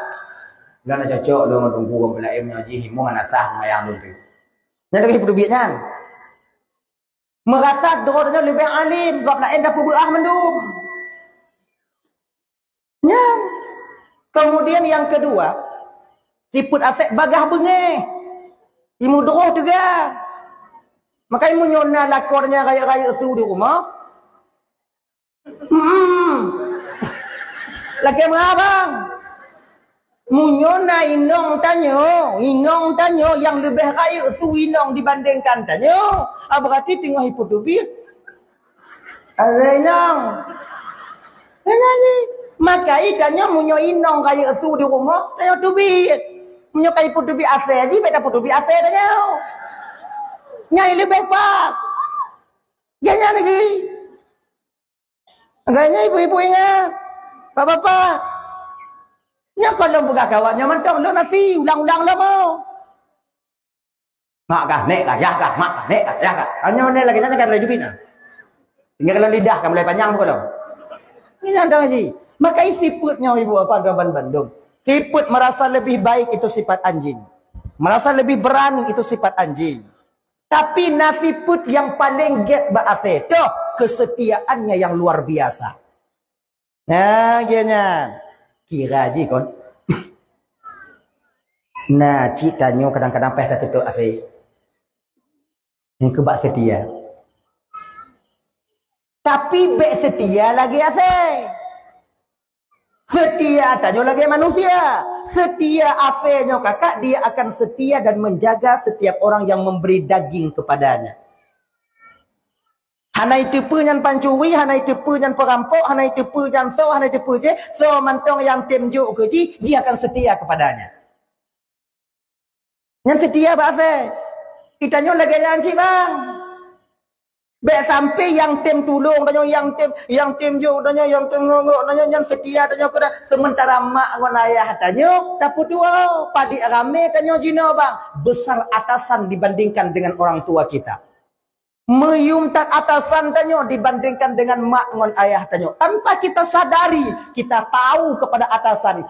Gak nak cocok dengan tunggu orang lain ngaji himu anak sah mayang dulu. Nyai lagi perlu biatnya. Merasa doanya lebih alim, gak lain dah berah mendum. Nyai. Kemudian yang kedua, siput asek bagah bengeh. Imu droh juga. Maka imu nyona lakornya raya-raya su di rumah. Lagi apa bang? Munyo na inong tanyo yang lebih kaya su inong dibandingkan tanyo. Berarti tengah hipotubit. Ada inong. Nyanyi. Maka ikannya munyo inong kaya su di rumah tanyo tubit. Munyo kaya hipotubit ase aja beda hipotubit ase tanyo. Nyai lebih pas. Jangan lagi. Agaknya ibu-ibu ingat. Bapak-bapak. Nya kalau buka kawannya mentong lo nasi ulang-ulang lo mau. Mak kah, nek kah, ya kah, mak kah, nek kah, ya kah. Hanya mana lagi sana kan lagi bina. Tinggal kalau lidah kan mulai panjang bukan lo. Ini ada lagi. Maka sifatnya ibu apa Gaban Bandung. Sifat merasa lebih baik itu sifat anjing. Merasa lebih berani itu sifat anjing. Tapi nasibut yang paling get ba'athe. Tuh, kesetiaannya yang luar biasa. Nah, gini. Kira aja kon. Nah, cikanya kadang-kadang peh dah tutup asih. Yang kebak setia. Tapi bek setia lagi asih. Setia tanya lagi manusia. Setia afenya kakak, dia akan setia dan menjaga setiap orang yang memberi daging kepadanya. Hanai tipu yang pancuri, hanai tipu yang perampok, hanai tipu yang so, hanai tipu je, so mantong yang temjuk ke dia akan setia kepadanya. Yang setia bahasa. Kita nyo lagi yang cik bang. Baik sampai yang tim tulung, dan yang tim juk, dan yang tengok, dan yang setia, dan yang sementara mak ngon ayah tanyo, dapat dua, padi rame tanyo jino bang, besar atasan dibandingkan dengan orang tua kita. Meyum tak atasan tanyo dibandingkan dengan mak ngon ayah tanyo. Tanpa kita sadari, kita tahu kepada atasan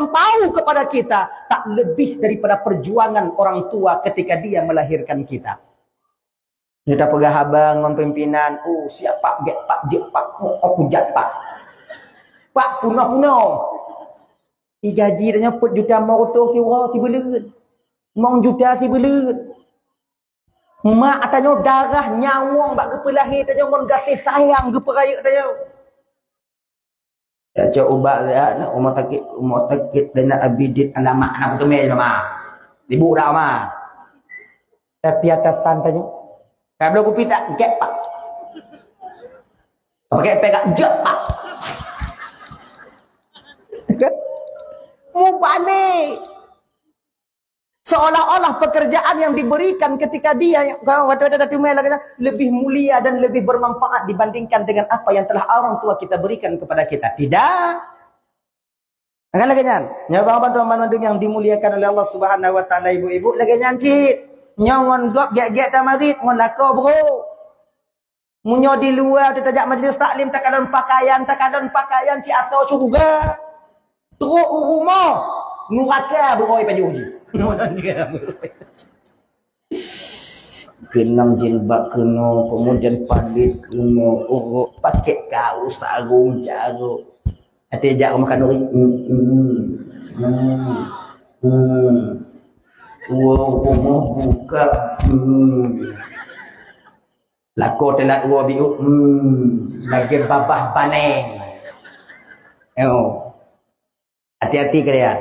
tahu kepada kita, tak lebih daripada perjuangan orang tua ketika dia melahirkan kita. Kita pegah abang dengan pimpinan. Oh, siapa get pak je pak. Aku jat pak. Pak puno. Gaji dia 4 juta mau tu si belut. Mau juta si belut. Mak tanya darah nyawang bak kepelahir tanya mon kasih sayang ke peraya tanya. Ya coba ya nak umur takit dan abidit alamak anak tu me nama. Ibu dah mah. Tapi atasan tanya kalau kopi tak gap pak. Pakai pegang jep pak. Mu panik. Seolah-olah pekerjaan yang diberikan ketika dia lebih mulia dan lebih bermanfaat dibandingkan dengan apa yang telah orang tua kita berikan kepada kita. Tidak. Enggak lagi nyan. Nyawa bantu yang dimuliakan oleh Allah Subhanahu wa taala ibu-ibu lagi nyancit. Nyon gop gek-gek tamarit ngon lako bro. Munyo di luar dia tajak majlis taklim takadon pakaian ci asau juga. Teruk rumah nuraka beroi paju uji. Kenang jilbab kena kemudian palit kena urut pakai kaos sarung jago. Hati jak makan nuri. Wow, buka. Lako telat dua biu. Lagi babah paneng. Hati-hati kalian.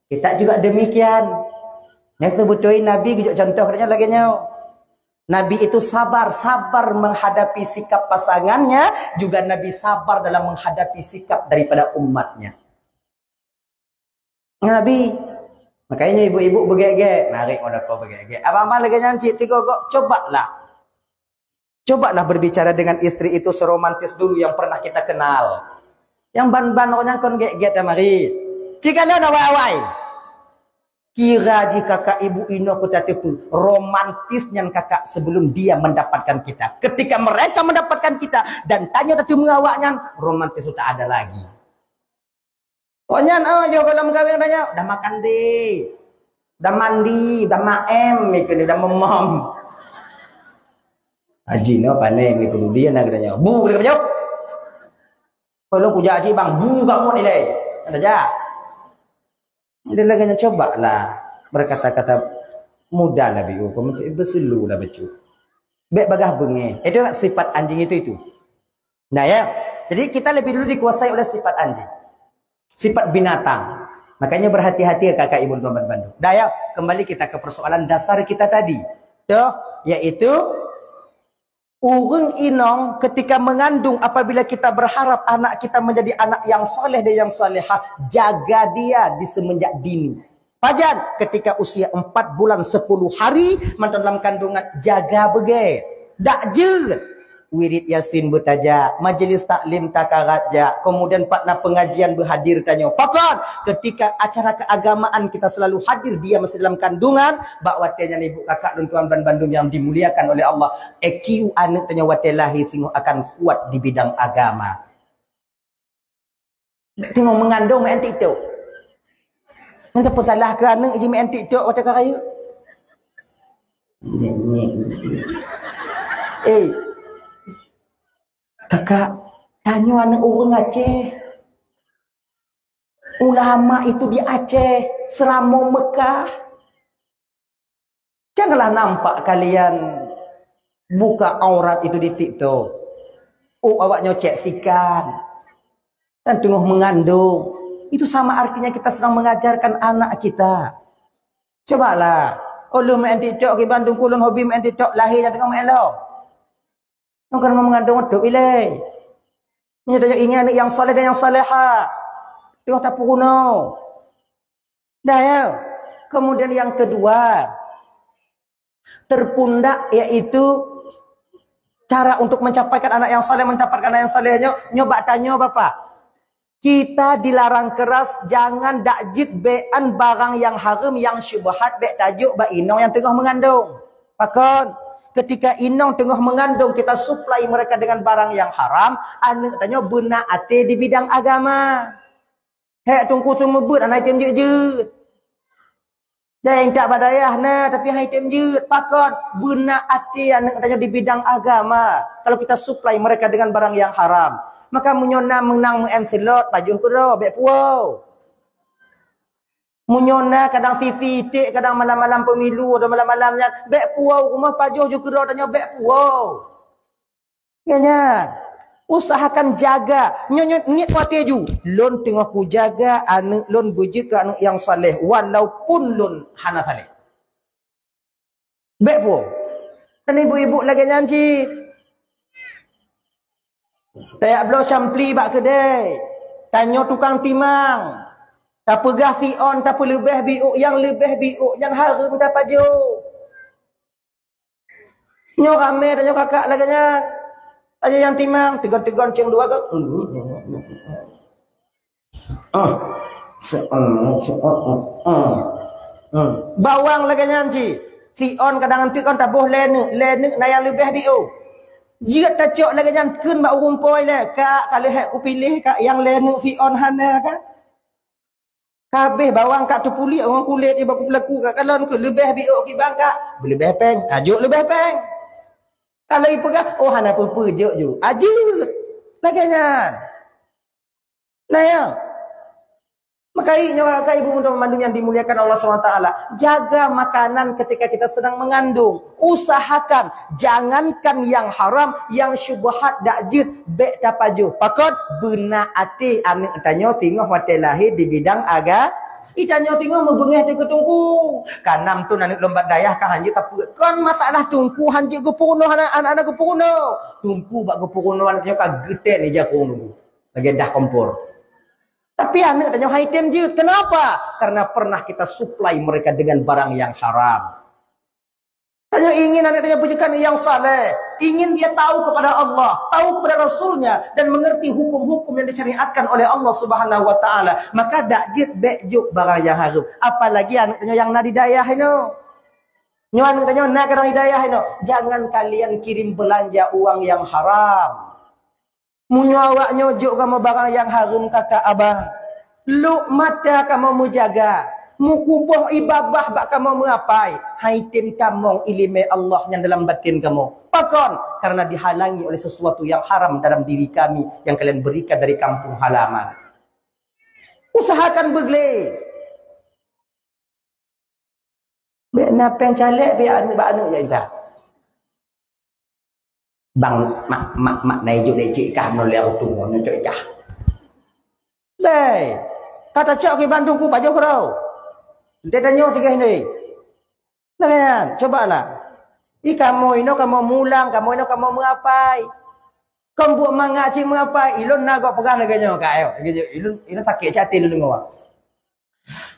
Kita juga demikian. Yang sebetulnya Nabi juga contoh katanya lagi nyau. Nabi itu sabar menghadapi sikap pasangannya, juga Nabi sabar dalam menghadapi sikap daripada umatnya. Nabi, makanya ibu-ibu begege, narik orang kau begege. Abang-abang lagi nyanci, tiga kok cobalah berbicara dengan istri itu seromantis dulu yang pernah kita kenal. Yang ban-ban orang kon gege tamari. Jika ada awai-awai. Kira jika kakak ibu ino kita tipu romantisnya kakak sebelum dia mendapatkan kita. Ketika mereka mendapatkan kita dan tanya tadi mengawaknya, romantis sudah ada lagi. Pokoknya jo kalau mengkawin tanya, udah makan deh, udah mandi, udah maem, udah memom. Haji no panen itu dia nak katanya, bu dia jawab. Kalau ku janji bang, bu kamu nilai, ada aja. Dia lagi coba lah berkata-kata mudah lah biu, kamu berselu lah becu. Baik bagah bengi, itu sifat anjing itu. Nah ya, jadi kita lebih dulu dikuasai oleh sifat anjing, sifat binatang. Makanya berhati-hati kakak ibu teman Bandung. Dah ya, kembali kita ke persoalan dasar kita tadi. Tuh, yaitu urang inong ketika mengandung, apabila kita berharap anak kita menjadi anak yang soleh dan yang solehah, jaga dia di semenjak dini. Pajan ketika usia 4 bulan 10 hari dalam kandungan, jaga bege. Dak je wirid yasin bertaja, majlis taklim takaraja, kemudian partner pengajian berhadir tanya. Pakon ketika acara keagamaan kita selalu hadir, dia masih dalam kandungan. Bak watenya ibu kakak dan tuan Bandung yang dimuliakan oleh Allah. EQ anak tanya watelahi singguh akan kuat di bidang agama. Tengok mengandung main TikTok. Nanti apa salah ke anak je main TikTok wata karaya? Kakak, tanya anak orang Aceh. Ulama itu di Aceh, Seramo Mekah. Janganlah nampak kalian buka aurat itu di TikTok. Oh, awak nyocek sikan. Dan tengah mengandung. Itu sama artinya kita sedang mengajarkan anak kita. Cobalah. Oh, lu main TikTok di Bandung, kulun hobi main TikTok, lahir dan tengah main lo. Bukan mengandung untuk pilih. Menyatakan ingin anak yang soleh dan yang salehah. Tengok tak puruno. Dah ya. Kemudian yang kedua, terpundak, yaitu cara untuk mencapaikan anak yang soleh, mendapatkan anak yang solehnya. Nyoba tanya bapak. Kita dilarang keras jangan dakjid be'an barang yang haram, yang syubhat, be' tajuk ba inong yang tengah mengandung. Pakon. Ketika inong tengah mengandung, kita suplai mereka dengan barang yang haram, anak tanya benar ate di bidang agama. Hek tungku semebut anak item je. Jangan tak badayah nah, tapi item je. Pakon benar ate anak tanya di bidang agama. Kalau kita suplai mereka dengan barang yang haram, maka menyona menang mengenselot pajuh kero bek puau. Munyona kadang titik, kadang malam-malam pemilu atau malam-malamnya bek puau rumah pajuh juga tanya bek puau. Kayaknya usahakan jaga nyonyot ngit wate ju. Lon tengah ku jaga anak lon bujik ke anak yang saleh walaupun lon hana saleh. Bek puau. Dan ibu-ibu lagi nyanci. Tayak belo campli bak kedai. Tanya tukang timang. Tak pegah si on, tak lebih biuk yang lebih biuk yang harum tak paju. Nyo rame dan nyo kakak laganya. Tanya yang timang, tegon-tegon ceng dua ke. Bawang laganya nci. Si on kadang nanti kan tak boleh lenek na yang lebih biuk. Jika tak cok laganya kun bak rumpoi le. Kak kalau hak ku pilih kak yang lenek si on hana kan. Kabeh bawang kat tu pulik orang kulit dia baku pelaku kat kalon ke lebih biuk ki bang kak lebih peng ajuk lebih peng kalau ibu kak oh hana apa juk ju ajut laganya nah ya makanya kak ibu muda memandung yang dimuliakan Allah SWT, jaga makanan ketika kita sedang mengandung. Usahakan jangankan yang haram, yang syubhat dakjid bek tapajuh. Pakot benar ati anak tanya tengok hotel lahir di bidang agama. Itanya tengok membengah di ketungku. Kanam tu anak lombat dayah kah hanji tak kon masalah tungku hanji gepuno anak-anak gepuno. Tungku bak gepuno anaknya ka gede ni jakung. Lagi dah kompor. Tapi anak tanya item je. Kenapa? Karena pernah kita suplai mereka dengan barang yang haram. Tanya ingin anak tanya pujikan yang saleh. Ingin dia tahu kepada Allah, tahu kepada Rasulnya, dan mengerti hukum-hukum yang disyariatkan oleh Allah Subhanahu Wa Taala. Maka dakjid bejuk barang yang haram. Apalagi anak tanya yang nadi dayah ini. Nyo anak tanya nak kadang hidayah ini. Jangan kalian kirim belanja uang yang haram. Munyo awak nyojuk kamu barang yang harum kakak abang. Luk mata kamu menjaga. Mukubuh ibabah bak kamu mengapai. Haitim kamu ilmu Allah yang dalam batin kamu. Pakon. Karena dihalangi oleh sesuatu yang haram dalam diri kami. Yang kalian berikan dari kampung halaman. Usahakan begle. Biar napeng calek biar anu ya indah. Bang mak này vô đây chị cam nó leo tung nó trời cha đây Kata cok ke Bandung ku baju kerau. Dia tanya tiga ini. Nah kan, cobalah. Kamu ino kamu mulang, kamu ino kamu mengapai. Kamu buat mangak cik mengapai. Ilun nak kau pegang neganya kayo. Ilun sakit catin dulu ngawak.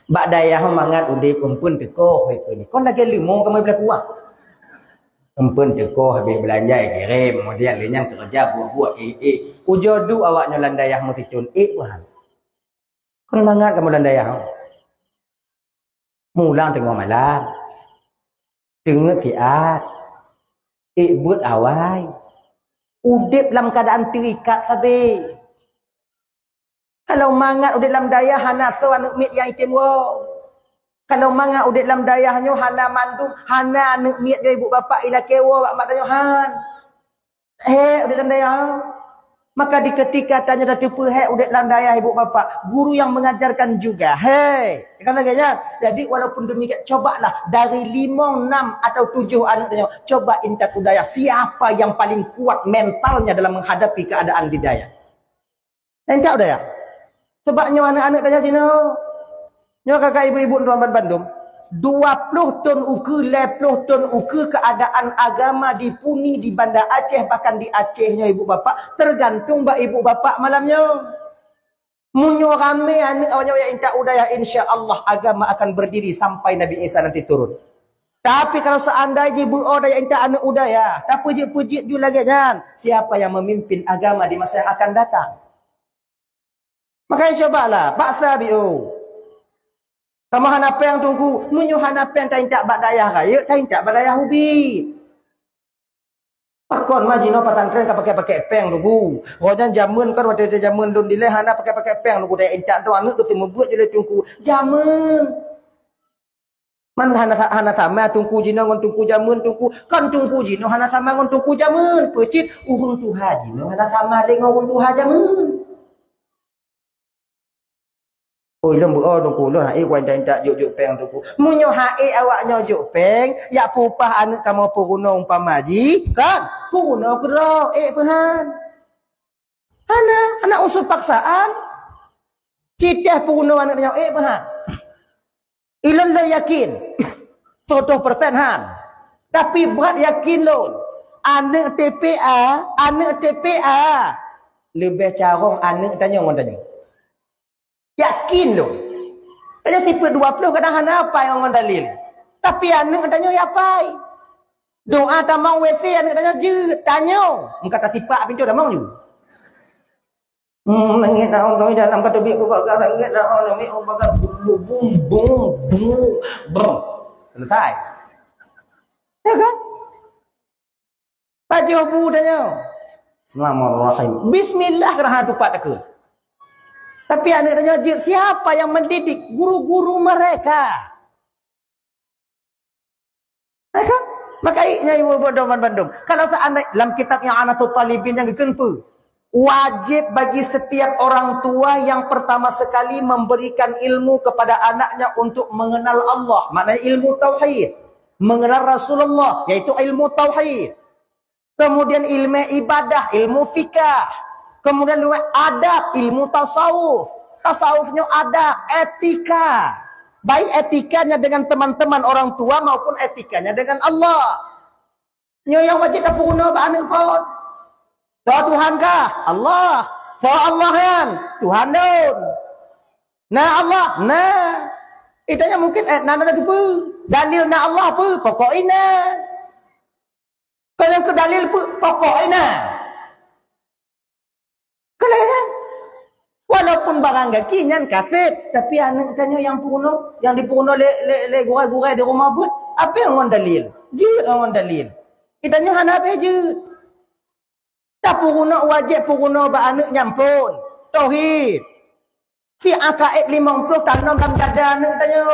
Bak daya mangat udah kumpul tekoh itu ni. Kau lagi limo kamu bila kuat. Kumpul tekoh habis belanja kirim. Kemudian lenyang kerja buat ujodu awaknya landayah mesti cun Tuhan. Kau mangat kamu landayah. Mulang tengok malam. Tengok kiat. Buat awai. Udip dalam keadaan terikat sabi. Kalau mangat udip dalam daya hana so anak mit yang itin wo. Kalau mangat udip dalam dayahnya hana mandum, hana anak mit dia ibu bapa ila kewo mak tanya han. Udip dalam daya. Maka di ketika tanya dah tipu udip dalam daya ibu bapa, guru yang mengajarkan juga. Kan laganya. Jadi walaupun demikian cobalah dari 5, 6 atau 7 anak tanya, coba intat udaya siapa yang paling kuat mentalnya dalam menghadapi keadaan di daya. Intat udaya. Sebabnya anak-anak tanya sini. Nyo kakak ibu-ibu tuan Bandung, 20 ton uku, 10 ton uku keadaan agama di Puni, di Banda Aceh, bahkan di Acehnya ibu bapa, tergantung mbak ibu bapa malamnya. Munyo rame anak awaknya yang intak udaya, insya-Allah agama akan berdiri sampai Nabi Isa nanti turun. Tapi kalau seandainya ibu daya intak anak udaya, tak pujit-pujit juga lagi kan, siapa yang memimpin agama di masa yang akan datang? Makanya cobalah, Pak Sabiu. Kamu hanapa yang tunggu, munyo hanapa yang tak intak bak dayah raya, tak intak bak dayah ubi. Pakon majino pesantren ka pakai peng lugu. Rojan jamun kan waktu dia jamun dun dile hana pakai peng lugu daya intak tu anak tu temu buat je tunggu jamun. Man hana sama tunggu jino ngon tunggu jamun tunggu kan tunggu jino hana sama ngon tunggu jamun. Pecit urung tuha jino hana sama le ngon tuha jamun. Oh ilmu tunggu lo hai wan tak juk peng tunggu. Munyo hai awaknya juk peng, ya pupah anak kamu puruno umpama ji, kan? Puruno kero pehan. Anak usul paksaan. Citah puruno anaknya pehan. Ilon lo yakin. 100% han. Tapi berat yakin lo. Anak TPA lebih carong anak tanya orang tanya. Yakin lo. Tanya tipe 20 kadang apa yang orang dalil. Tapi anak tanya apa? Doa tak mau WC anak tanya je. Tanya. Kata tipak pintu dah mau je. Nangis nak orang dalam kata biar buka tak ingat nak orang ni orang bagai bum. Selesai. Ya kan? Baca bu tanya. Bismillahirrahmanirrahim. Bismillah kerana tu pak takut. Tapi anak tanya, siapa yang mendidik? Guru-guru mereka. Ya kan? Makanya ibu Bandung. Kalau seandainya dalam kitab yang Anatul Talibin yang kenapa? Wajib bagi setiap orang tua yang pertama sekali memberikan ilmu kepada anaknya untuk mengenal Allah. Maknanya ilmu tauhid. Mengenal Rasulullah, yaitu ilmu tauhid. Kemudian ilmu ibadah, ilmu fikah. Kemudian adab, ilmu tasawuf. Tasawufnya adab, etika. Baik etikanya dengan teman-teman orang tua maupun etikanya dengan Allah. Nyo yang wajib tak purna ba anak pun. Tahu Tuhan kah? Allah. Tahu Allah kan? Tuhan don. Nah Allah, nah. Itanya mungkin nana ada apa? Dalil na Allah apa? Pokoknya. Kalau ke dalil apa? Pokoknya. Kan? Walaupun barang gakinyan kasih, tapi anak tanya yang puno, yang dipuno le gurai-gurai di rumah but, apa yang on dalil? Je on dalil. Itanya hana apa je? Tak puno wajib puno ba anak nyampun. Tauhid. Si akaid 50 tanam dalam dada anak tanya.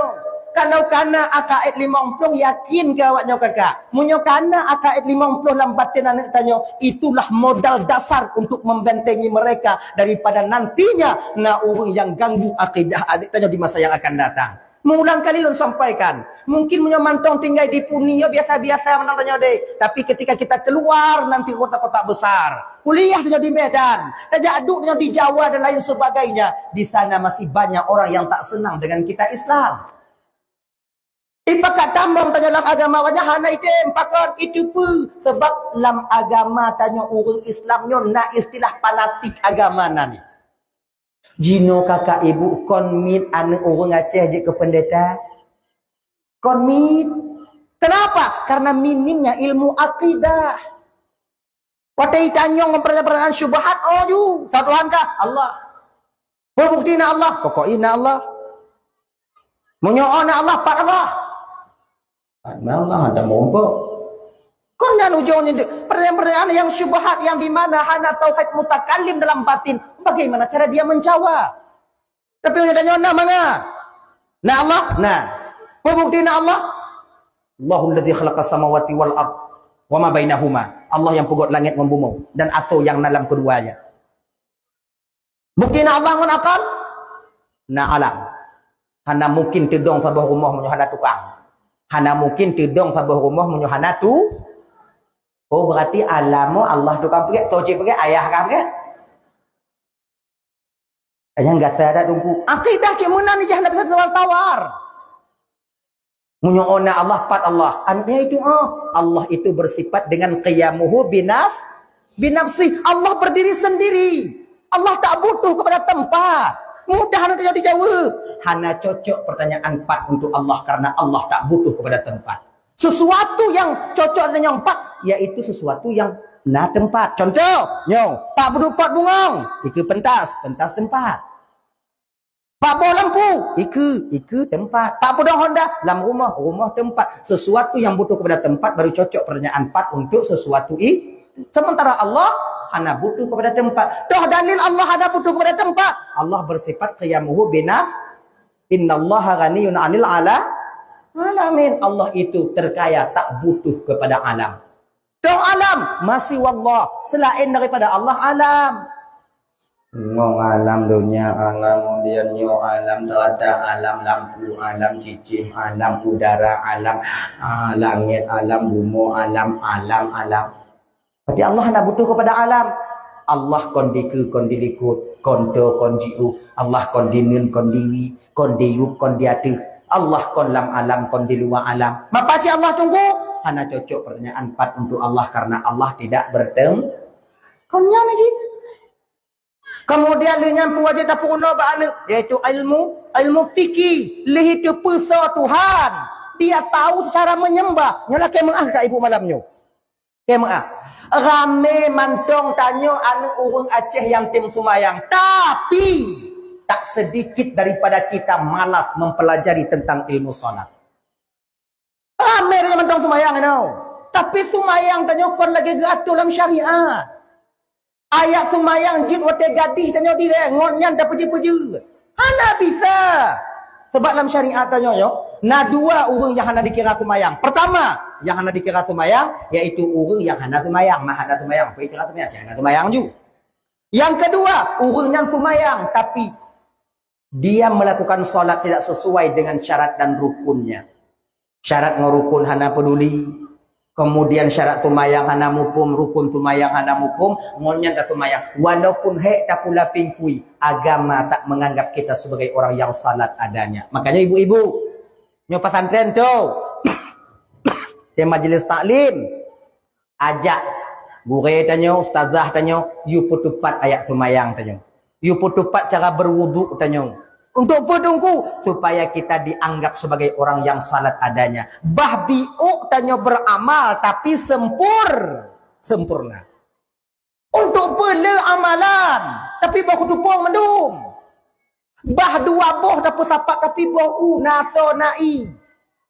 Kalau kana akaid 50 yakin ke awaknya kakak? Munyo kana akaid 50 dalam batin anak tanya, itulah modal dasar untuk membentengi mereka daripada nantinya na urang yang ganggu akidah adik tanya di masa yang akan datang. Mengulang kali lun sampaikan. Mungkin punya mantong tinggal di Punia biasa-biasa menantanya dek. Tapi ketika kita keluar nanti kota-kota besar. Kuliah tanya di Medan. Tanya aduk tanya di Jawa dan lain sebagainya. Di sana masih banyak orang yang tak senang dengan kita Islam. Ipakat tambang tanya dalam agama wajah hana item pakar itu pun. Sebab dalam agama tanya orang Islamnya nak istilah fanatik agama nani. Jino kakak ibu konmit anak orang Aceh je ke pendeta. Konmit. Kenapa? Karena minimnya ilmu akidah. Watai tanyong mempercayaan syubhat oh ju. Tahu Tuhan kah? Allah. Berbukti na Allah. Pokoknya na Allah. Menyo'on na Allah. Pak Allah. Adna Allah ada mumpuk. Kon dan ujungnya pertanyaan yang syubhat yang di mana hana tauhid mutakallim dalam batin. Bagaimana cara dia menjawab? Tapi udah tanya mana? Nah Allah, nah. Bukti na Allah. Allahul ladzi khalaqas samawati wal ard wa ma bainahuma. Allah yang pugot langit dan bumi dan atau yang dalam keduanya. Bukti na Allah ngon akal? Na alam. Hana mungkin tidong sabah rumah menyuhana tukang. Hana mungkin tidong sabah rumah menyuhana tu. Oh berarti alamu Allah tukang pergi, toji pergi, ayah kah pergi? Ayah enggak sadar tunggu. Akidah cik mana ni jangan bisa tawar-tawar. Munyo'ona Allah pat Allah. Anaknya itu Allah itu bersifat dengan qiyamuhu binafsi. Allah berdiri sendiri. Allah tak butuh kepada tempat. Mudah nanti dijawab. Hana cocok pertanyaan pat untuk Allah karena Allah tak butuh kepada tempat. Sesuatu yang cocok dengan empat, yaitu sesuatu yang na tempat. Contoh, pak berdupat bungong, iku pentas tempat. Pak bawa lampu, iku tempat. Pak pedang Honda, dalam rumah tempat. Sesuatu yang butuh kepada tempat baru cocok pertanyaan empat untuk sesuatu i. Sementara Allah hana butuh kepada tempat. Toh dalil Allah hana butuh kepada tempat. Allah bersifat qiyamuhu binaf. Innallaha ghaniyun 'anil alamin. Allah itu terkaya, tak butuh kepada alam. Toh alam masih wallah, selain daripada Allah alam. Ngong alam dunia, alam kemudian alam darata, alam lampu, alam cicim, alam udara, alam langit, alam bumi, alam. Berarti Allah tidak butuh kepada alam. Allah kon diku, kon dilikut, kon do, kon jiu. Allah kon dinin, kon diwi, kon diup, kon diatuh. Allah kon lam alam, kon di luar alam. Maka si Allah tunggu. Hana cocok pertanyaan 4 untuk Allah karena Allah tidak bertemu. Konnya ni. Kemudian dengan wajib dapur yaitu ilmu fikih. Lih itu pusa Tuhan. Dia tahu cara menyembah. Nyolah kemah kat ibu malamnya. Kemah. Rame mantong tanya anak orang Aceh yang tim sumayang. Tapi tak sedikit daripada kita malas mempelajari tentang ilmu salat. Ramai dengan mentang sumayang tapi sumayang tanya kon lagi gaduh dalam syariat. Ayat sumayang jid wate gadih tanya dia ngonyan dah puji-puji. Hana bisa. Sebab dalam syariat tanya na dua orang yang hana dikira sumayang. Pertama, yang hana dikira sumayang yaitu orang yang hana sumayang, mah hana sumayang, pergi kira sumayang, hana sumayang juga. Yang kedua, orang yang sumayang tapi dia melakukan solat tidak sesuai dengan syarat dan rukunnya. Syarat ngerukun hana peduli. Kemudian syarat tumayang hana mukum, rukun tumayang hana mukum, ngonyan tak tumayang. Walaupun hek tak pula pingkui, agama tak menganggap kita sebagai orang yang salat adanya. Makanya ibu-ibu, nyo pesantren tu, di majlis taklim, ajak guru tanya, ustazah tanya, you putupat ayat tumayang tanya. You putupat cara berwudu tanya. Untuk pedungku supaya kita dianggap sebagai orang yang salat adanya. Bah biuk tanya beramal tapi sempurna. Untuk bela amalan tapi bah kutupong mendung. Bah dua boh dapat tapak tapi boh naso nai.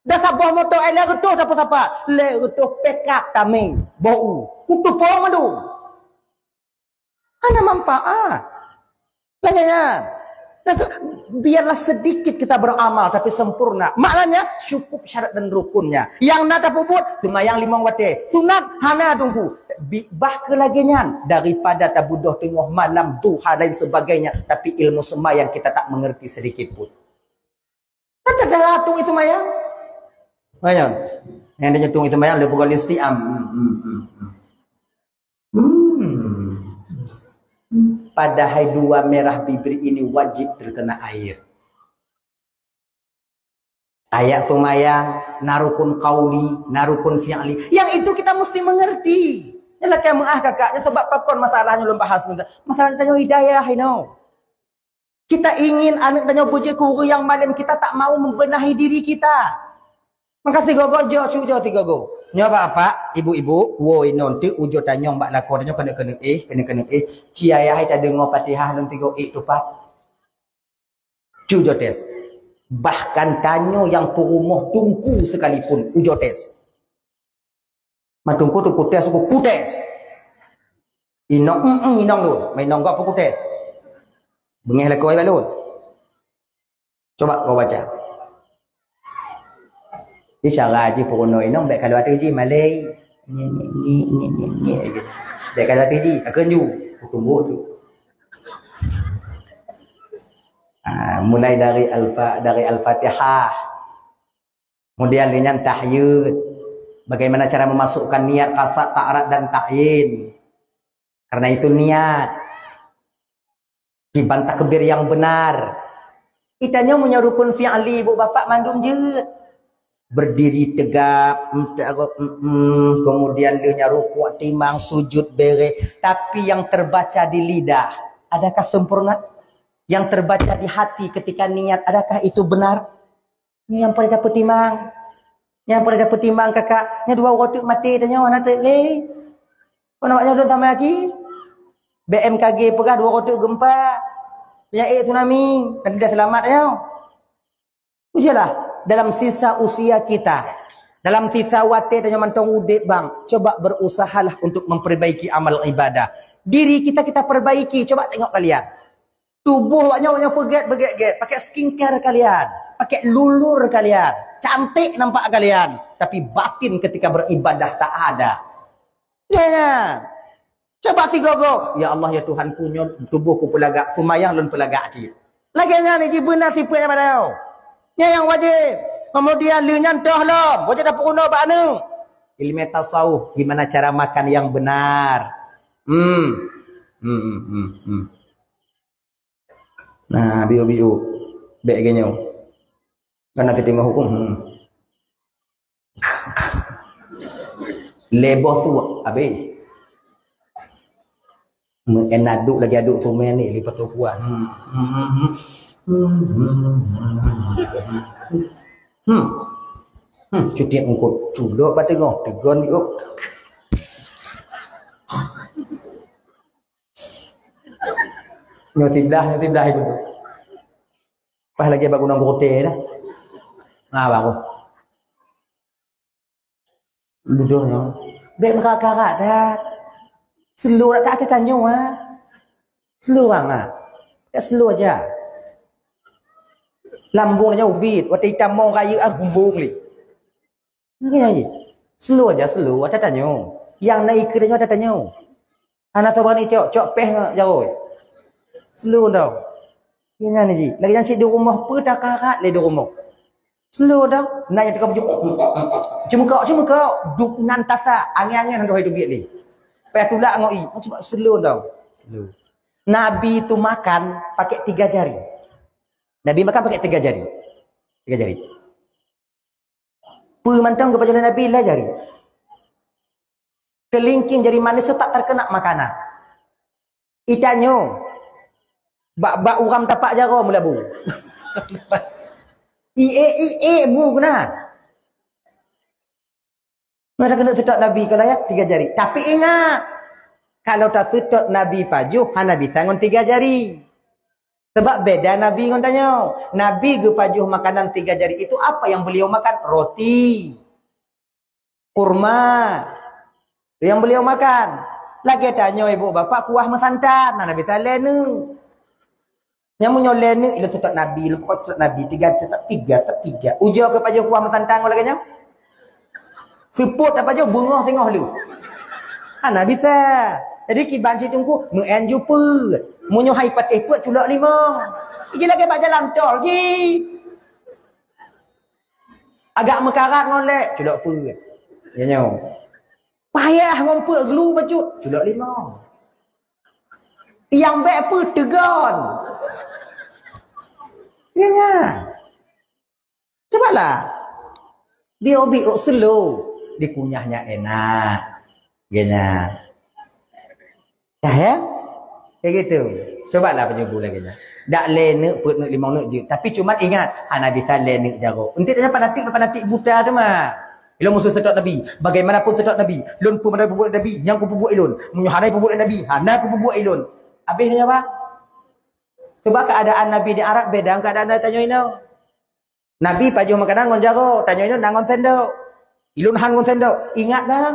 Dah sabah motor le retuh dapat tapak. Le retuh pekap tami boh kutupong mendung. Ada manfaat. Lanyangan. Biarlah sedikit kita beramal tapi sempurna. Maknanya cukup syarat dan rukunnya. Yang nak puput semayang 5 waktu. Sunat hana tunggu. Bah kelagian daripada tabudoh tengah malam duha dan sebagainya. Tapi ilmu semayang kita tak mengerti sedikit pun. Ada cara atung itu mayang. Mayang. Yang dia nyetung itu mayang, dia bukan listiam. Padahal dua merah bibir ini wajib terkena air. Ayat sumayang, narukun qauli, narukun fi'li. Yang itu kita mesti mengerti. Yalah kamu kakaknya sebab pakon masalahnya belum bahas. Masalahnya tanya hidayah, you know. Kita ingin anak tanya puji guru yang malam kita tak mau membenahi diri kita. Maka tiga go jo sujo tiga go. Nyoba apa? Ibu-ibu, woi nanti ujo tanya mbak lakonnya kena Ciaya hai tak dengar Fatihah nanti go itu pak. Cujo tes. Bahkan tanya yang perumah tungku sekalipun ujo tes. Matungku tu kutes aku kutes. Inong lu, main nonggok aku kutes. Bengih lekoi balun. Coba kau baca. Ini cara aja puruno inong baik kalau ada ji Malay. Ni. Baik kalau ada ji akan ju hukum tu. Mulai dari Al-Fatihah. Kemudian dengan tahyid. Bagaimana cara memasukkan niat qasad, ta'arad dan ta'yin. Karena itu niat. Kiban takbir yang benar. Itanya punya rukun fi'li ibu bapak mandum je. Berdiri tegap, kemudian dia rukuk, timang, sujud, bere. Tapi yang terbaca di lidah, adakah sempurna? Yang terbaca di hati ketika niat, adakah itu benar? Ini yang pada dapat timang. Yang pada dapat timang kakak. Ini dua waktu mati tanya mana terleh. Kau nak buat tambah haji? BMKG pegah dua waktu gempa. Penyakit tsunami. Dan tidak selamat ya. Ujialah. Dalam sisa usia kita. Dalam sisa waktu tanya mantong udip bang. Coba berusahalah untuk memperbaiki amal ibadah. Diri kita perbaiki. Coba tengok kalian. Tubuh waknya pegat. Pakai skincare kalian. Pakai lulur kalian. Cantik nampak kalian. Tapi batin ketika beribadah tak ada. Jangan. Coba tiga go. Ya Allah ya Tuhan punya tubuhku pelagak. Sumayang lun pelagak cik. Laginya ni benar siput yang mana. Yang wajib. Kemudian linyan dah lah. Wajib dah puruna bakna. Ilmu tasawuf. Gimana cara makan yang benar. Nah biu. Baik gini. Kan nanti tengok hukum. Leboh tu habis. Aduk lagi aduk tu main ni lipat tu kuat. Cuti engkau culuk pada tengok tegon ni. Nyotiblah itu. Pas lagi bagus nang kote dah. Nah bagus. Duduknya. Baik mereka dah. Seluruh tak ada tanya Seluruh orang Seluruh aja. Lambungnya ubit, waktu hitam mau raya gumbung li. Ni Seluruh aja ada tanya. Yang naik kerja ada tanya. Anak tu berani cok peh jauh. Seluruh dah. Ini ni ji. Lagi yang cik di rumah apa dah karat le di rumah. Seluruh dah. Nak yang tekap cuma kau duk nan tasa angin-angin hendak hidup dia ni. Payah tulak ngoi. Cuba seluruh dah. Seluruh. Nabi itu makan pakai 3 jari. Nabi makan pakai 3 jari. 3 jari. Pemantang kepada Nabi lah jari. Kelingking jari manis tak terkena makanan. Itanyo. Bak uram tapak jara mula bu. Bu kena. Mana kena tutup Nabi kalau ya 3 jari. Tapi ingat. Kalau tak tutup Nabi pajuh, Nabi tangan 3 jari. Sebab beda Nabi dengan tanya. Nabi ke pajuh makanan 3 jari itu apa yang beliau makan? Roti. Kurma. Itu yang beliau makan. Lagi tanya ibu bapak kuah mesantan. Nabi talen ni. Yang menyoleh ni itu tutup Nabi. Lepas tutup Nabi. 3. Ujar ke pajuh kuah mesantan lagi nya. Siput apa je bunga tengah lu. Nabi tak. Jadi kiban si tunggu muen jumpa. Munyo hai patih put culak 5. Iji lagi bak jalan tol ji. Agak mekarat ngolek, culak apa? Ya nyo. Payah ngompol gelu baju, culak 5. Yang baik apa tegon. Ya nya. Cobalah. Biar slow, dikunyahnya enak. Genya. Ya. Kayak gitu. Cobalah penyubuh lagi nya. Dak lenek put nak 5 nak je. Tapi cuma ingat, Nabi kan lenek jago. Entik tanya fanatik buta tu mah. Ilmu musuh tetap Nabi. Bagaimanapun tetap Nabi. Lun pun mana pun Nabi. Yang ku buat ilun. Hanai pun buat Nabi. Hanai ku buat ilun. Habisnya apa? Coba keadaan Nabi di Arab beda keadaan tanya ini. Nabi pajuh makanan ngon jago. Tanya ini nangon sendok. Ilun han ngon sendok. Ingat dah.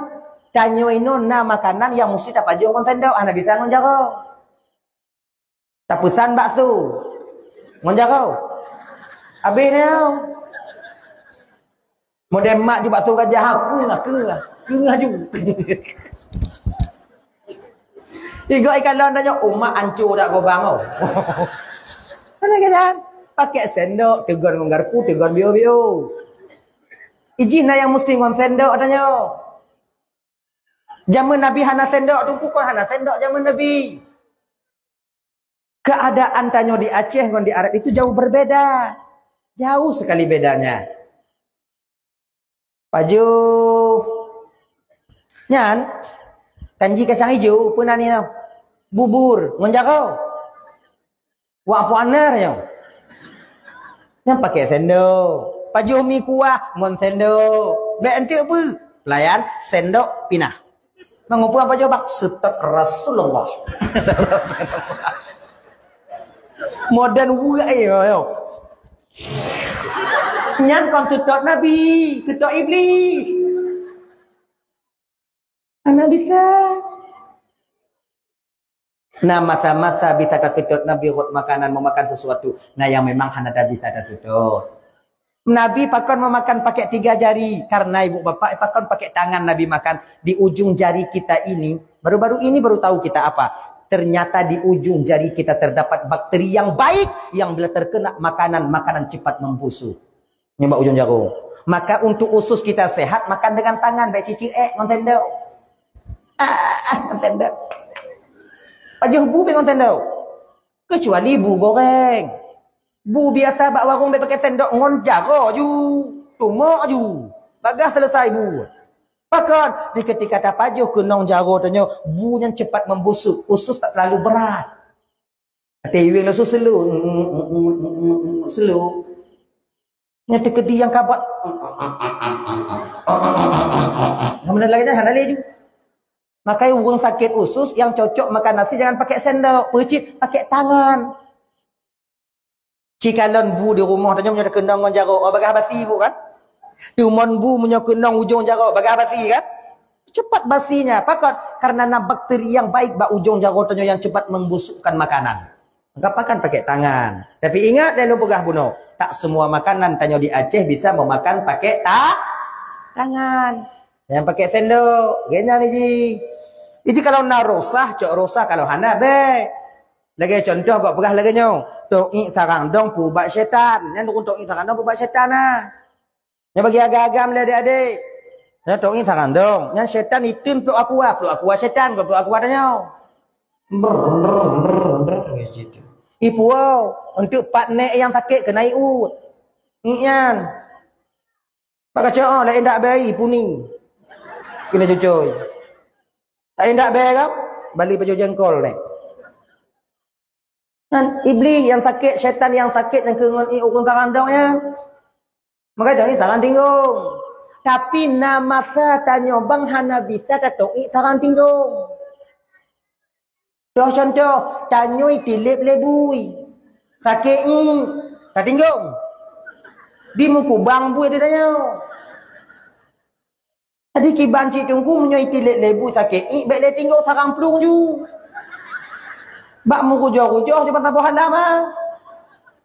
Tanya ini na makanan yang mesti tak pajuh ngon sendok. Nabi tak ngon jago. Tapusan bakso. Ngon jago. Habisnya. Model mak juga bakso gajah aku lah. Kengah juga. Tiga ikan lawan tanya, mak hancur tak gobang kau. Mana kan? Pakai sendok, tegur dengan garpu, tegur bio-bio. Izin lah yang mesti ngon sendok tanya. Zaman Nabi hana sendok, tunggu kau hana sendok zaman Nabi. Keadaan tanya di Aceh ngon di Arab itu jauh berbeda. Jauh sekali bedanya. Paju. Nyan. Kanji kacang hijau pun ni tau. Bubur ngonjako. Wak puaner yo. Yang pakai sendok. Paju mi kuah mon sendok. Be ente apa? Pelayan sendok pinah. Mengupu apa jawab? Setek Rasulullah. Modern wuai yo. Nyan kon tutok Nabi, tutok iblis. Ana bisa. Nah masa-masa bisa kasudut Nabi makanan memakan sesuatu. Nah yang memang hana bisa kasudut. Nabi pakon memakan pakai 3 jari karena ibu bapak pakon pakai tangan Nabi makan di ujung jari kita ini. Baru-baru ini baru tahu kita apa. Ternyata di ujung jari kita terdapat bakteri yang baik yang bila terkena makanan cepat membusuk. Nyembak ujung jarum. Maka untuk usus kita sehat makan dengan tangan baik cici ngonten dok. Ngonten dok. Pajuh bu ngonten dok. Kecuali bu goreng. Bu biasa bak warung pakai sendok ngon jaro ju. Tumak ju. Bagas selesai bu. Bahkan di ketika tak pajuh kenong jaro tanya bu yang cepat membusuk. Usus tak terlalu berat. Tiwing langsung slow. Nyata kedi yang kabat. Kemudian lagi dah halal juga. Maka orang sakit usus yang cocok makan nasi jangan pakai sendok, percik pakai tangan. Cikalon bu di rumah tanya punya kendang dengan jarok, bagah basi bu kan? Tumon bu punya kendang ujung jarok, bagah basi kan? Cepat basinya. Pakot karena bakteri yang baik bak ujung jarok tanya yang cepat membusukkan makanan. Maka makan pakai tangan. Tapi ingat dan lu pegah bunuh. Tak semua makanan tanya di Aceh bisa memakan pakai tangan. Yang pakai sendok. Genya ni ji. Ini kalau nak rosah, cok rosah kalau hana be. Lagi contoh kau pegah lagi nyo. Tok sarang dong pubak syaitan. Yang tok sarang dong pubak syaitan nah. Yang bagi agak-agam le adik-adik. Yang tok sarang dong. Yang syaitan itu peluk aku syaitan, peluk aku tanya. Ibu untuk partner yang sakit kena iut. Ngian. Pak kacau lain dak bayi puning. Kena cucoy. Lain dak bayi kau balik baju jengkol ni. Kan iblis yang sakit, syaitan yang sakit yang kengon ukun tangan dong ya. Maka dong tangan tinggung. Tapi nama sa tanya bang hana bisa tato tangan tinggung. Contoh, tanyoi tilip lebui. Sakit tak tinggung. Di muku bang bu ada tanya. Tadi kiban cik tunggu menyoi tilip lebu sakit baik le tinggung sarang pelung ju. Bak mu rujoh-rujoh di pasal buah nama.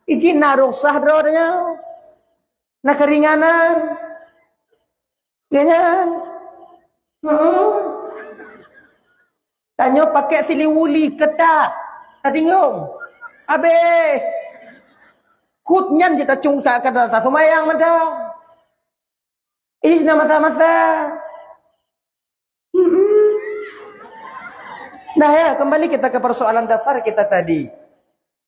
Izin naruh sahdro tanya. Nak keringanan. Ganyan. Tanya pakai siliwuli ketat. Tak tinggung. Habis. Kutnyan je tak cung tak kata tak semayang madang. Ih, mata-mata. Nah ya, kembali kita ke persoalan dasar kita tadi.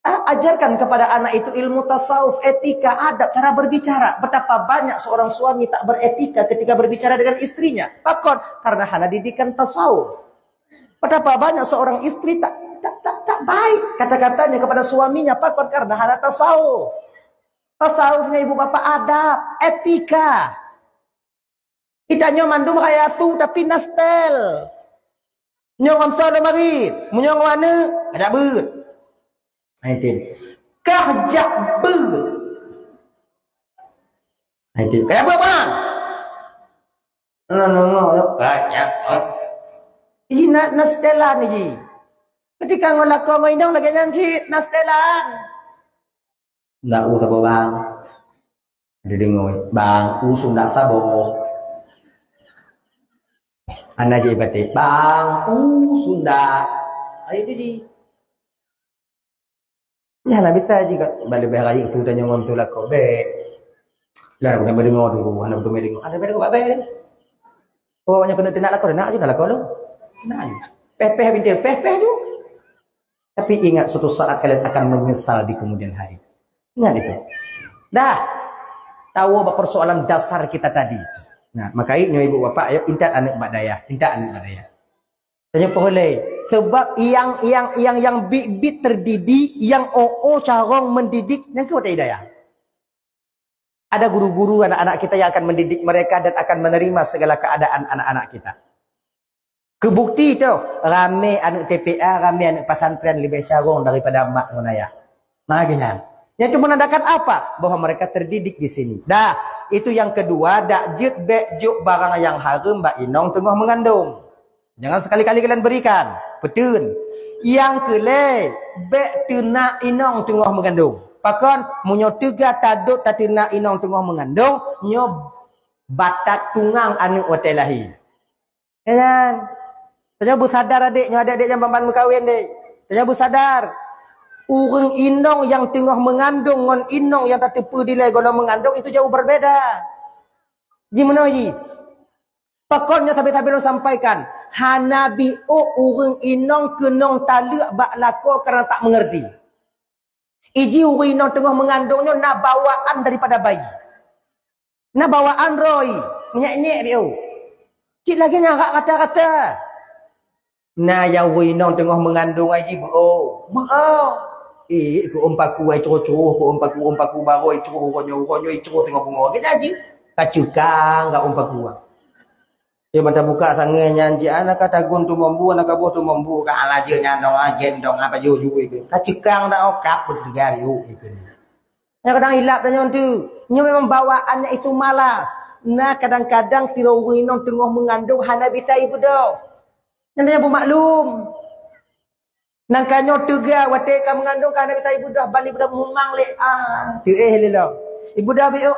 Ajarkan kepada anak itu ilmu tasawuf, etika, adab, cara berbicara. Betapa banyak seorang suami tak beretika ketika berbicara dengan istrinya. Pakon, karena hana didikan tasawuf. Betapa banyak seorang istri tak baik kata-katanya kepada suaminya. Pakon, karena hana tasawuf. Tasawufnya ibu bapak adab, etika. Itanya mandum hayatu tapi nastel. Nyong amsal marit, munyong mana? Ajak beut. Aitin. Kahjak beut. Aitin. Kayak apa bang? No, kayak. Iji nastelan iji. Ketika ngolak ngoidong lagi nyanci nastelan. Nggak usah bang. Jadi ngoy, bang, usung nggak sabo. Anak je batik bang, Sunda. Ayo di. Ya nak bisa juga balik bahaya itu dan yang ngontul aku be. Lah aku nak mendengar tu, anak tu mendengar. Ada mendengar apa be? Oh banyak kena tenak aja nak lu. Nah, pepeh bintir pepeh tu. Tapi ingat suatu saat kalian akan menyesal di kemudian hari. Ingat itu. Dah. Tahu apa persoalan dasar kita tadi. Nah, makanya ibu bapak ayo intat anak badaya, Tanya boleh. Sebab yang bibit terdidik, yang carong mendidik, yang kau tak hidayah. Ada guru-guru anak-anak kita yang akan mendidik mereka dan akan menerima segala keadaan anak-anak kita. Kebukti itu, ramai anak TPA, ramai anak pesantren lebih carong daripada mak dan ayah. Nah, gini. Yang itu menandakan apa? Bahwa mereka terdidik di sini. Dah, itu yang kedua, dak jet juk barang yang haram mbak inong tengah mengandung. Jangan sekali-kali kalian berikan. Betul. Yang kelai, bek tuna inong tengah mengandung. Pakon munyo tiga taduk tatina inong tengah mengandung, nyo batat tungang anu watelahi. Kan? Tanya bu sadar adiknya, adik-adik yang bamban mengkawin dek. Tanya bu sadar. Urang inong yang tengah mengandung ngon inong yang tak tepu dilai gono mengandung itu jauh berbeda. Gimana ji? Pakonnya tapi lo sampaikan, hanabi urang inong kenong talak bak lako karena tak mengerti. Iji urang inong tengah mengandungnya na bawaan daripada bayi. Na bawaan roy, nyek-nyek dia. Cik lagi ngakak kata-kata. Na yang urang inong tengah mengandung aji bo. Ku umpaku ai curuh ku umpaku baru ai curuh konyo curuh tengok bunga ke jadi kacukang gak umpaku. Dia mata buka sange nyanji anak kata gun tu mambu anak kabuh tu mambu ka alaje nyandong agendong apa yo itu. Kacukang dak okap begari itu. Ya kadang hilap tanya tu. Nya memang bawaannya itu malas. Nah kadang-kadang tirawinong tengah mengandung hana bisa ibu do. Nanti bu maklum. Nangkanyo tega wate ka mengandung kana bita ibu dah balik budak mumang le teeh lelo. Ibu dah bio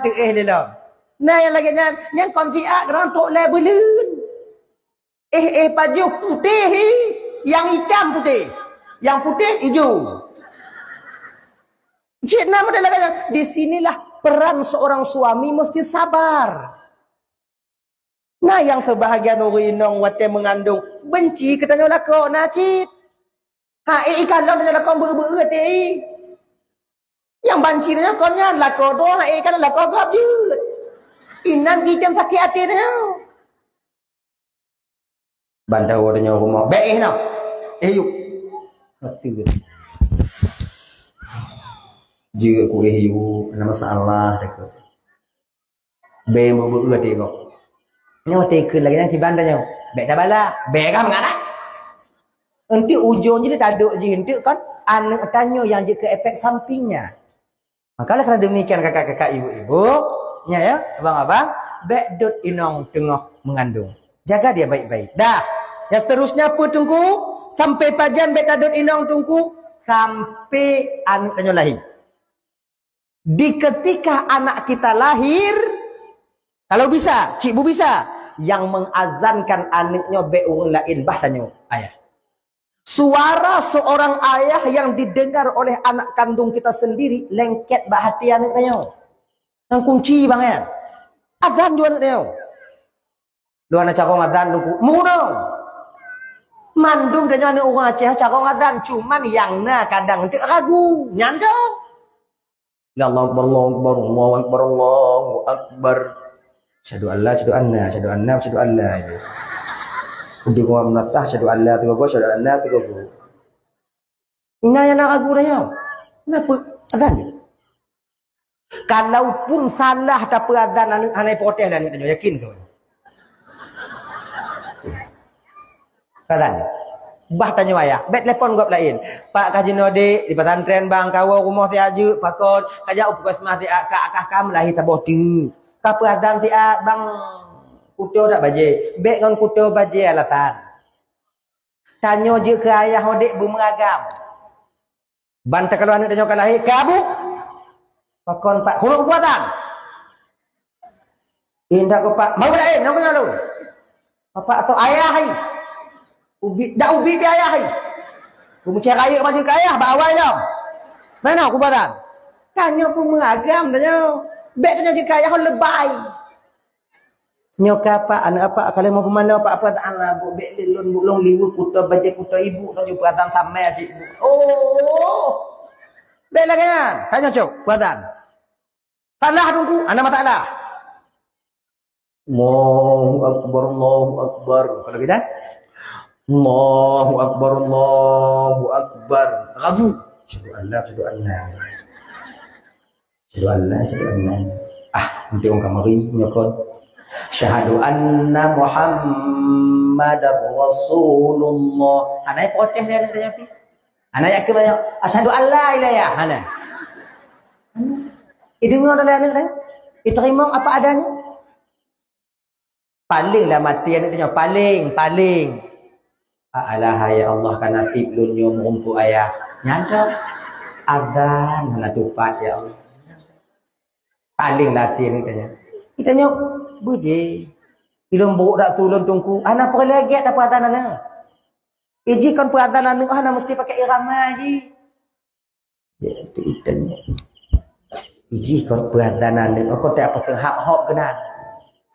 teeh lelo. Nah yang lagi yang konti gran tok le belun. Baju putih yang hitam putih. Yang putih hijau. Cik nama dia lagi. Di sinilah peran seorang suami mesti sabar. Nah yang sebahagian orang wate mengandung benci katanya lako nah cik. Ikan lo dengan lakon ber-ber teh. Yang banci dia konnya lakon doang ikan lakon gap je. Inan gijam sakit hati dia. Bandar orangnya rumah. Baik nak. Yuk. Mati ke. Jika ku yuk ada masalah dekat. Be mau ber teh kok. Nyawa teh ke lagi nanti bandarnya. Baik dah bala. Baik kan menganak. Nanti ujungnya dia taduk je nanti kan anak tanya yang je ke efek sampingnya. Makalah kerana demikian kakak-kakak ibu-ibu nya ya abang-abang bedut inong tengah mengandung. Jaga dia baik-baik. Dah. Yang seterusnya apa tunggu sampai pajan bet tadut inong tunggu sampai anak tanya lahir. Di ketika anak kita lahir kalau bisa, cik bu bisa yang mengazankan anaknya be orang lain bah tanya ayah. Suara seorang ayah yang didengar oleh anak kandung kita sendiri lengket bah hati anaknya. Yang kunci bang ya. Azan juga nak tengok. Lu anak cakap azan lu mudah. Mandum dan anak orang Aceh cakap azan cuman yang na kadang tu ragu, nyandang. Allahu akbar, Allahu akbar, Allahu akbar, Allahu akbar. Syahadu Allah, syahadu anna, syahadu anna, syahadu Allah. Udah gua menatah syahadu Allah, syahadu anna, Ina yang nak ragu dah. Kenapa azan ni? Kalaupun salah tak azan anai protes dah ni tanya yakin kau. Azan. Bah tanya ayah, bet telefon gua lain. Pak Kaji Node di pesantren bang kawau rumah ti aju pakon kaja upas mah ti akah kam lahi taboh tu. Ka azan ti bang kuto dak baje. Bet ngon kuto baje alatan. Tanya je ke ayah hodek bermeragam. Bantah kalau anak tanya lahir kabu. Pakon pak kurang buatan. Indah ko pak mau lain nak kena lu. Bapak atau ayah hai. Ubi dak ubi bi ayah hai. Ku mencari raya baju ke ayah bawa dah. Mana ku buatan? Tanya pun meragam tanya. Bek tanya je ke ayah lebay. Nyoka apa anak apa kalau mau pemana apa tak Allah bu bek lelun bulong liwu kuto baje kuto ibu nak jumpa perhatian samai cik. Oh. Bek lagi kan? Tanya cok perhatian. Salah tunggu, anak masalah. Allahu akbar, Allahu akbar. Kalau kita Allahu akbar, Allahu akbar. Ragu. Syahadu Allah, syahadu anna. Syahadu Allah, syahadu anna. Nanti orang kamari nyokon. Syahadu anna Muhammadar Rasulullah. Anak protes dia nak tanya pi. Anak yakin banyak. Asyhadu an la ilaha illallah. Dengar oleh anak dia. Diterima apa adanya. Palinglah mati anak tanya paling. Alah ya Allah kan nasib lun nyom rumpu ayah. Nyanda azan anak tupat ya Allah. Paling latih ni tanya. Kita nyok buje. Ilum buruk dak tulun tungku. Anak pergi lagi tak perhatian anak. Iji kan perhatian anak anak mesti pakai irama ji. Ya itu itanya. Iji kan perhatian anak apa tak apa sehak hok kena.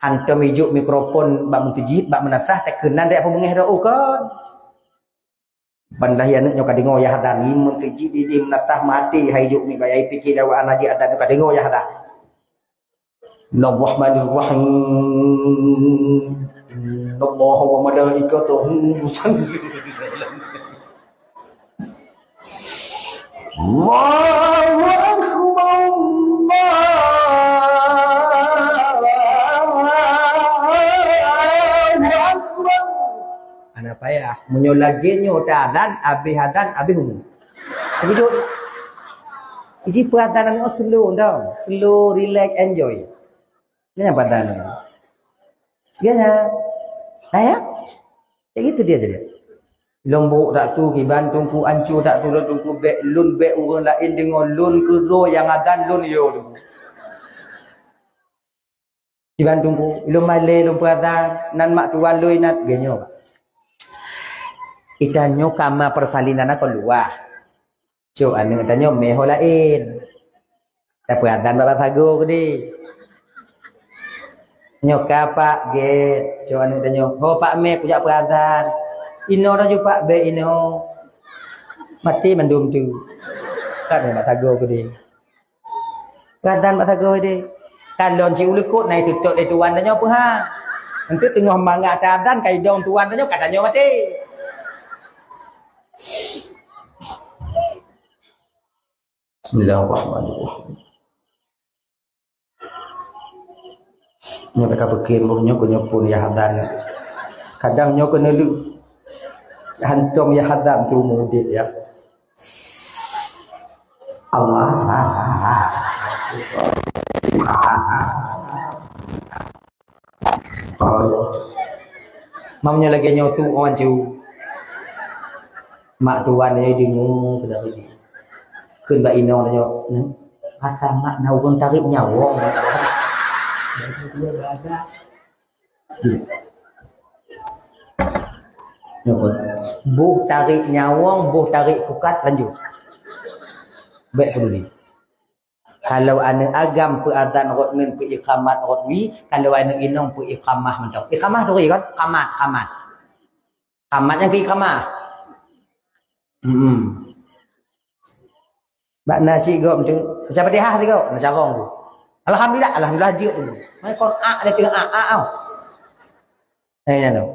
Hantam hijuk mikrofon bak mentejid bak menasah tak kenan dak apa mengeh dak kan. Bandai anak nyok kadingo ya hadan ni mentejid di menasah mati hijuk mi bayai fikir dawa anak ji adan kadingo ya hadan. Bismillahirrahmanirrahim. Innallaha wa malaikatahu yusalluna. Allahu akbar. Anak payah menyo lagi nyo adzan habis hu. Tapi tu iji perhatian slow dah, slow, relax, enjoy. Ini apa tanya? Dia nya, ayah, kayak gitu dia jadi. Lombok tak tu, kibantung ku ancu tak tu, lon ku bek lun bek orang lain dengan lun kedua yang adan lun yo tu. Kibantung ku, lun malay lun peradan, nan mak tuan lui nat genyo. Itanyo kama persalinan aku luah. Cuk ane itanyo meho lain. Tak peradan bapak sago gede. Nyoka pak ge cuan danyo ho pak me kujak perhatian ino dah pak be ino mati mendum tu kan mak tago gede perhatian mak tago gede kalon ci ulikut naik tutuk de tuan danyo apa ha nanti tengah mangak tadan kai dong tuan danyo katanya mati Bismillahirrahmanirrahim. Nyo mereka berkim nyo pun ya hadan. Kadang nyo kena lu hantum ya hadan tu mudit ya. Allah. Mamnya lagi nyo tu orang cu. Mak tuan dia dengar pada hari. Kun ba ino nyo. Rasa mak na urang tarik nyawa. Dia berada buh tarik nyawang buh tarik kukat lanjut baik peduli Kalau ane agam pe adzan rot ngen pe iqamat rot ni, kalau ane inong pe iqamah mentok. Iqamah tu kan? Qamat. Qamat yang ke iqamah. Bak na cik gom tu. Macam Fatihah tu kau, nak carong tu. Alhamdulillah je tu. Mai Quran dia tengok tau. Tu.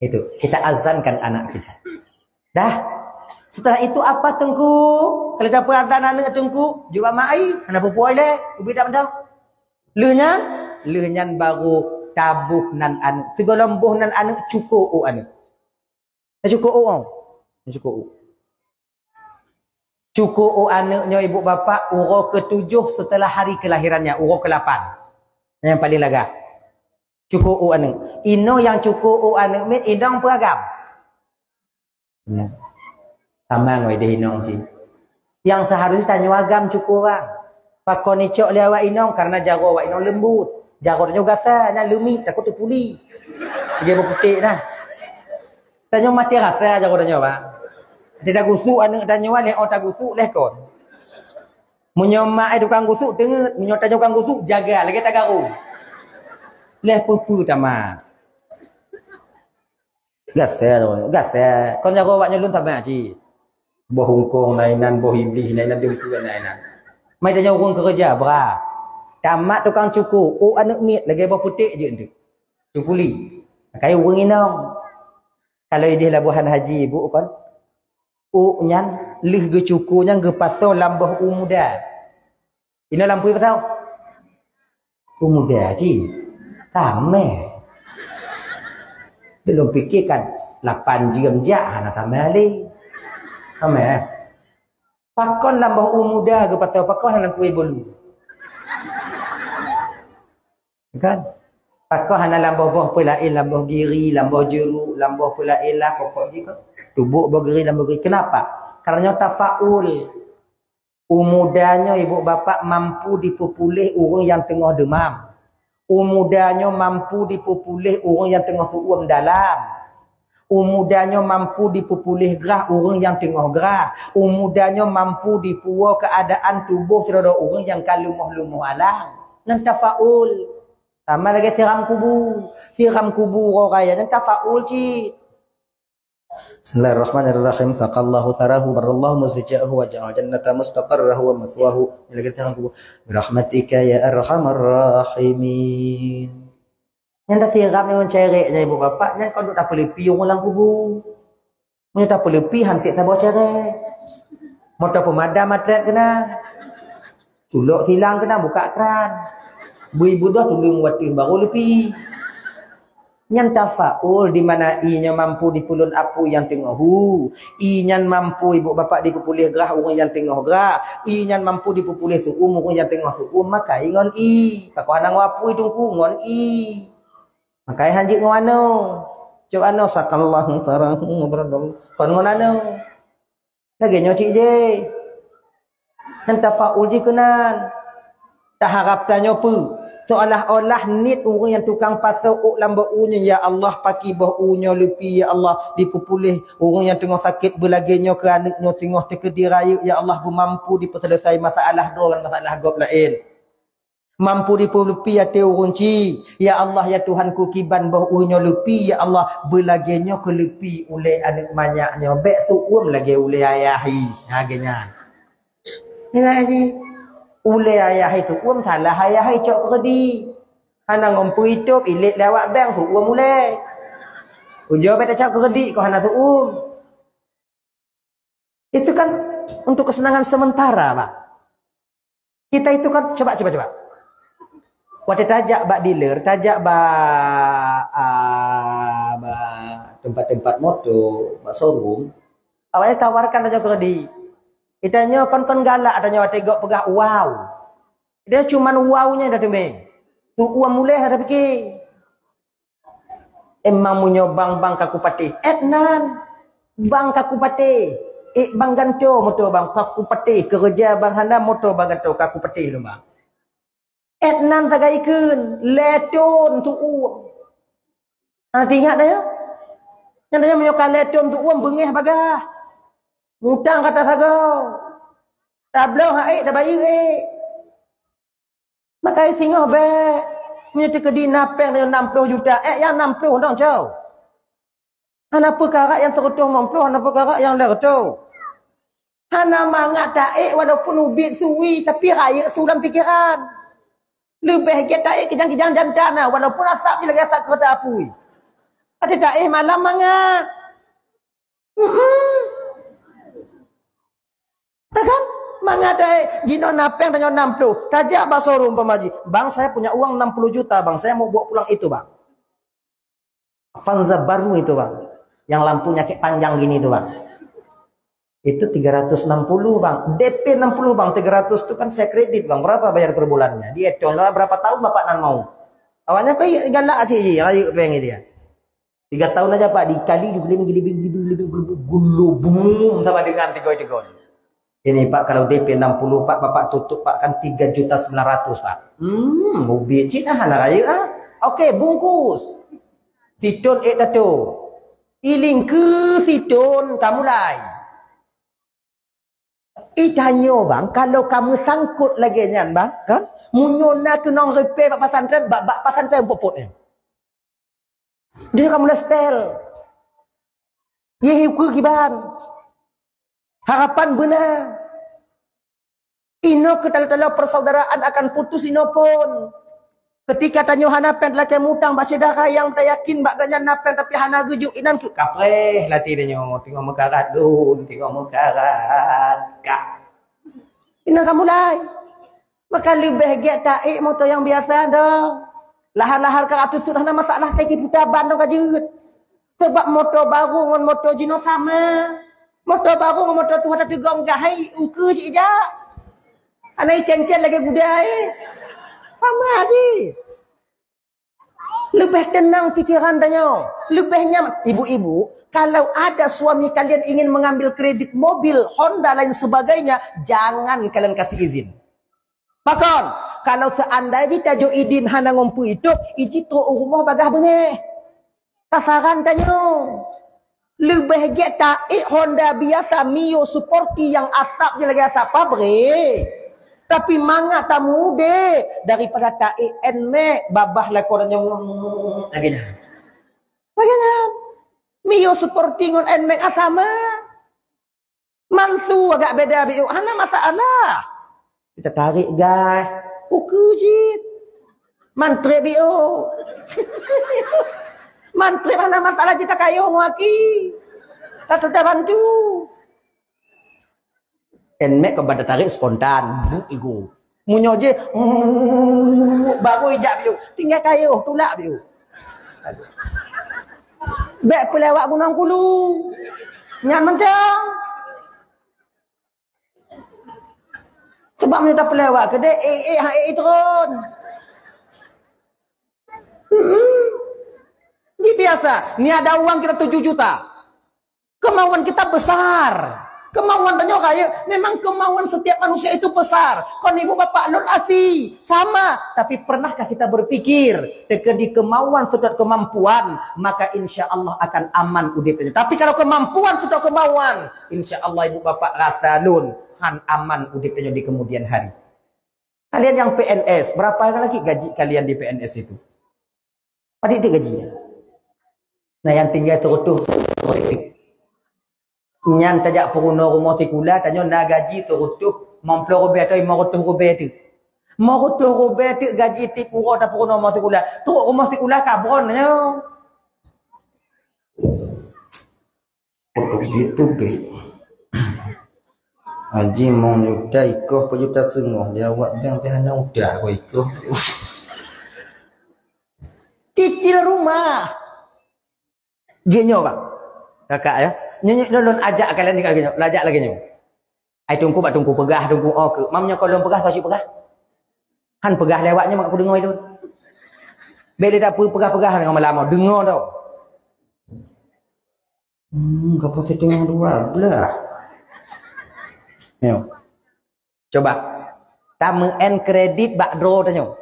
Itu kita azankan anak kita. Dah. Setelah itu apa tengku? Kalau tak adzan anak tengku, juga mai, ana pupuai le, ubi dak dah. Leunyan baru tabuh nan anak. Tiga lembuh nan anak cukup anak. Cukup anaknya ibu bapa urus ke-7 setelah hari kelahirannya, urus ke-8. Yang paling lagak. Cukup anak. Ino yang cukup anak mit idang peragam. Sama ngoi deh inong sih. Yang seharusnya tanya agam cukup orang. Pakon ni cok dia awak inong karena jago awak inong lembut. Jago dia gasa, nya lumi takut tu puli. Dia berputik dah. Tanya mati rasa jago dia pak. Tidak gusuk anak tanya wale otak gusuk leh kon. Munyo mak tukang gusuk dengar, munyo tanya tukang gusuk jaga lagi tak garu. Leh pupu tama. Gasa. Kon jago awak nyulun tambah cik. Boh hongkong nainan, boh iblis nainan, dia tuan nainan. Mai tanya orang kerja berah. Tamat tukang cukup. Oh anak mit lagi boh putik je tu. Tu puli. Kayu orang inong. Kalau dia labuhan haji ibu kan. Oh nyan lih ge cukunya ge pasau lambah muda. Ina lampu pasau. Muda ji. Tame. Belum fikirkan 8 jam jah nak tame ali. Ame. Pakon lambah muda ke pasal pakon hana kuih bolu. Kan? Pakon hana lambah buah pelail, lambah giri, lambah jeruk, lambah pelail lah pokok gitu. Tubuk bergeri lambah giri. Kenapa? Karena tafaul. Mudanya ibu bapa mampu dipupulih orang yang tengah demam. Mudanya mampu dipupulih orang yang tengah suam dalam. Mudanya mampu dipupulih gerah orang yang tengah gerah. Mudanya mampu dipuwa keadaan tubuh terhadap orang yang kalumuh-lumuh alang. Nan tafaul. Sama lagi siram kubur orang yang tafaul cik. Bismillahirrahmanirrahim. Saqallahu tharahu barallahu musja'ahu wa ja'al jannata mustaqarrahu wa maswahu. Lagi siram kubur. Birahmatika ya arhamar rahimin. Yang dah tiram yang mencereknya ibu bapa, yang kau duk tak boleh pi orang lang kubu. Yang tak boleh pi hantik tabah cerek. Motor pemadam matret kena. Culuk hilang kena buka keran. Bu-ibu dah tolong watih baru lepi. Yang tafaul di mana inya mampu dipulun apu yang tengah hu. Inyan mampu ibu bapa dipupulih gerah orang yang tengah gerah. Inyan mampu dipupulih suum orang yang tengah suum. Maka ingon i. Pakau anang wapu idungku ngon i. Makai hanjik ngano. Cuk ano sakallahu sarahu bradallahu. Kon ngono. Lagi nyocik je. Nan tafaul je kenan. Tak harap tanya apa. Seolah-olah nit orang yang tukang pasal lamba unya ya Allah paki bah unya lepi ya Allah dipupulih orang yang tengah sakit belagenya ke anaknya tengah terkedi raya ya Allah mampu diperselesai masalah dengan masalah gob lain. Mampu dipulepi ya orang ci. Ya Allah ya Tuhanku kiban bah unya lepi ya Allah belagenya ke lepi oleh anak manyaknya bek suum lagi oleh ayahi hagenya. Ya ji. Ule ayah itu salah ayah itu cok kerdi. Hana ngompu hidup ilik lewat bank tu mulai. Ujo beta cok kerdi kau hana tu Itu kan untuk kesenangan sementara, Pak. Kita itu kan coba. Waktu tajak bak dealer, tajak bak tempat-tempat motor, bak showroom. Awalnya tawarkan aja kerdi. Itanya kon galak adanya tegok pegah wow. Dia cuman wownya dah tembe. Tu uang mulai ada fikir. Emang munyo bang kaku pati. Etnan. Bang kaku pati. Bang ganto motor bang kaku pati. Kerja bang hana motor bang ganto kaku pati lu bang. Etnan tagai ikun. Leton tu uang. Nanti ingat dah ya. Yang dia menyokan leton tu uang bengeh bagah. Mutang kata sago. Tak belum haik dah bayi Maka tengok baik. Punya kedi napeng dengan 60 juta. Yang 60 dong jauh. Hana perkara yang terutuh 60. Hana perkara yang lertuh. Hana mangat taik walaupun ubit suwi. Tapi raya sulam pikiran. Lebih kita taik kejang-kejang jantana. Walaupun asap je lagi asap kereta apui. Ada taik malam mangat. Takkan? Mangadai jino napeng dan 60. Tajak basorum pemaji. Bang, saya punya uang 60 juta, bang. Saya mau bawa pulang itu, bang. Avanza baru itu, bang. Yang lampunya kayak panjang gini itu, bang. Itu 360, bang. DP 60, bang. 300 itu kan saya kredit, bang. Berapa bayar per bulannya? Dia contoh berapa tahun bapak nan mau? Awalnya kau galak aja, ayo pengen dia. 3 tahun aja, pak. Dikali gulubung sama dengan 3. Ini Pak, kalau DP 60 Pak, Bapak tutup Pak kan 3.900.000 Pak. Mobil Cina hana raya ah. Okey, bungkus. Situn datu. Iling ke situn kamu lai. Itanyo bang, kalau kamu sangkut lagi nyan bang, kan? Munyona tu nong repair Pak pasantren, Pak pasantren popotnya. Dia kamu lestel. Yehiku kiban. Harapan benar. Ino ketala-tala persaudaraan akan putus ino pun. Ketika tanya hanapen laki mutang baca darah yang tak yakin bak ganyan napen tapi hana gujuk inan ke kapreh lati dia tengok mekarat dun tengok mekarat kak. Ina kamu lai. Maka lebih gek taik motor yang biasa dah. Lahar-lahar keratus sudah nama masalah teki putaban dong kajut. Sebab motor baru dengan motor jino sama. Motor baru dengan motor tu ada tegong gahai uke cik je. Anai cencen lagi budai. Sama aja. Lebih tenang pikiran tanya. Lebih nyaman. Ibu-ibu, kalau ada suami kalian ingin mengambil kredit mobil, Honda lain sebagainya, jangan kalian kasih izin. Bahkan, kalau seandainya tajuk idin hana ngompu itu, iji tu rumah bagah benih. Tasaran tanya. Lebih get taik Honda biasa Mio Sporty yang asap je lagi asap pabrik. Tapi mangat tamu deh daripada taik NMAX babah lakonnya lagi dah. Bagaimana? Mio Sporty dengan NMAX sama. Mantu agak beda biu. Hana masalah. Kita tarik guys. Ukujit. Mantre biu. Mantri mana masalah kita kayu ngaki. Tak sudah bantu. Enmek kepada tarik spontan. Bu igu. Munyo je. Baru ijak biu. Tinggal kayu. Tulak biu. Bek pelewak gunung kulu. Nyan mencang. Sebab minta pelewak. Kedai turun. Ini biasa. Ini ada uang kita 7 juta. Kemauan kita besar. Kemauan tanya kaya. Memang kemauan setiap manusia itu besar. Kon ibu bapak Nur Asi. Sama. Tapi pernahkah kita berpikir. Di kemauan setiap kemampuan. Maka insya Allah akan aman udipnya. Tapi kalau kemampuan setiap kemauan. Insya Allah ibu bapak rasa nun. Han aman udipnya di kemudian hari. Kalian yang PNS. Berapa lagi gaji kalian di PNS itu? Adik-adik gajinya. Nah yang tinggal terutuh nyan tajak peruno rumah tikula tanya nak gaji terutuh 50 rupiah atau 500 rupiah tu 500 rupiah tu gaji tipura tak peruno rumah tikula tu rumah tikula kabron tanya itu be Haji mau juta ikoh per juta setengah dia awak biang pihana udah aku ikoh cicil rumah genyo bang, kakak ya, nyolon ajak kalian tinggal genyo, lajak lagi genyo. Ai tunggu bak tunggu pegah tunggu ke, mamnya kalau pegah tahu si pegah, han pegah lewatnya mak aku dengar itu. Beli tak pegah-pegah dengan lama, dengar tau. Kapal setengah 12. Yo, coba, tamu en kredit bak draw tanya.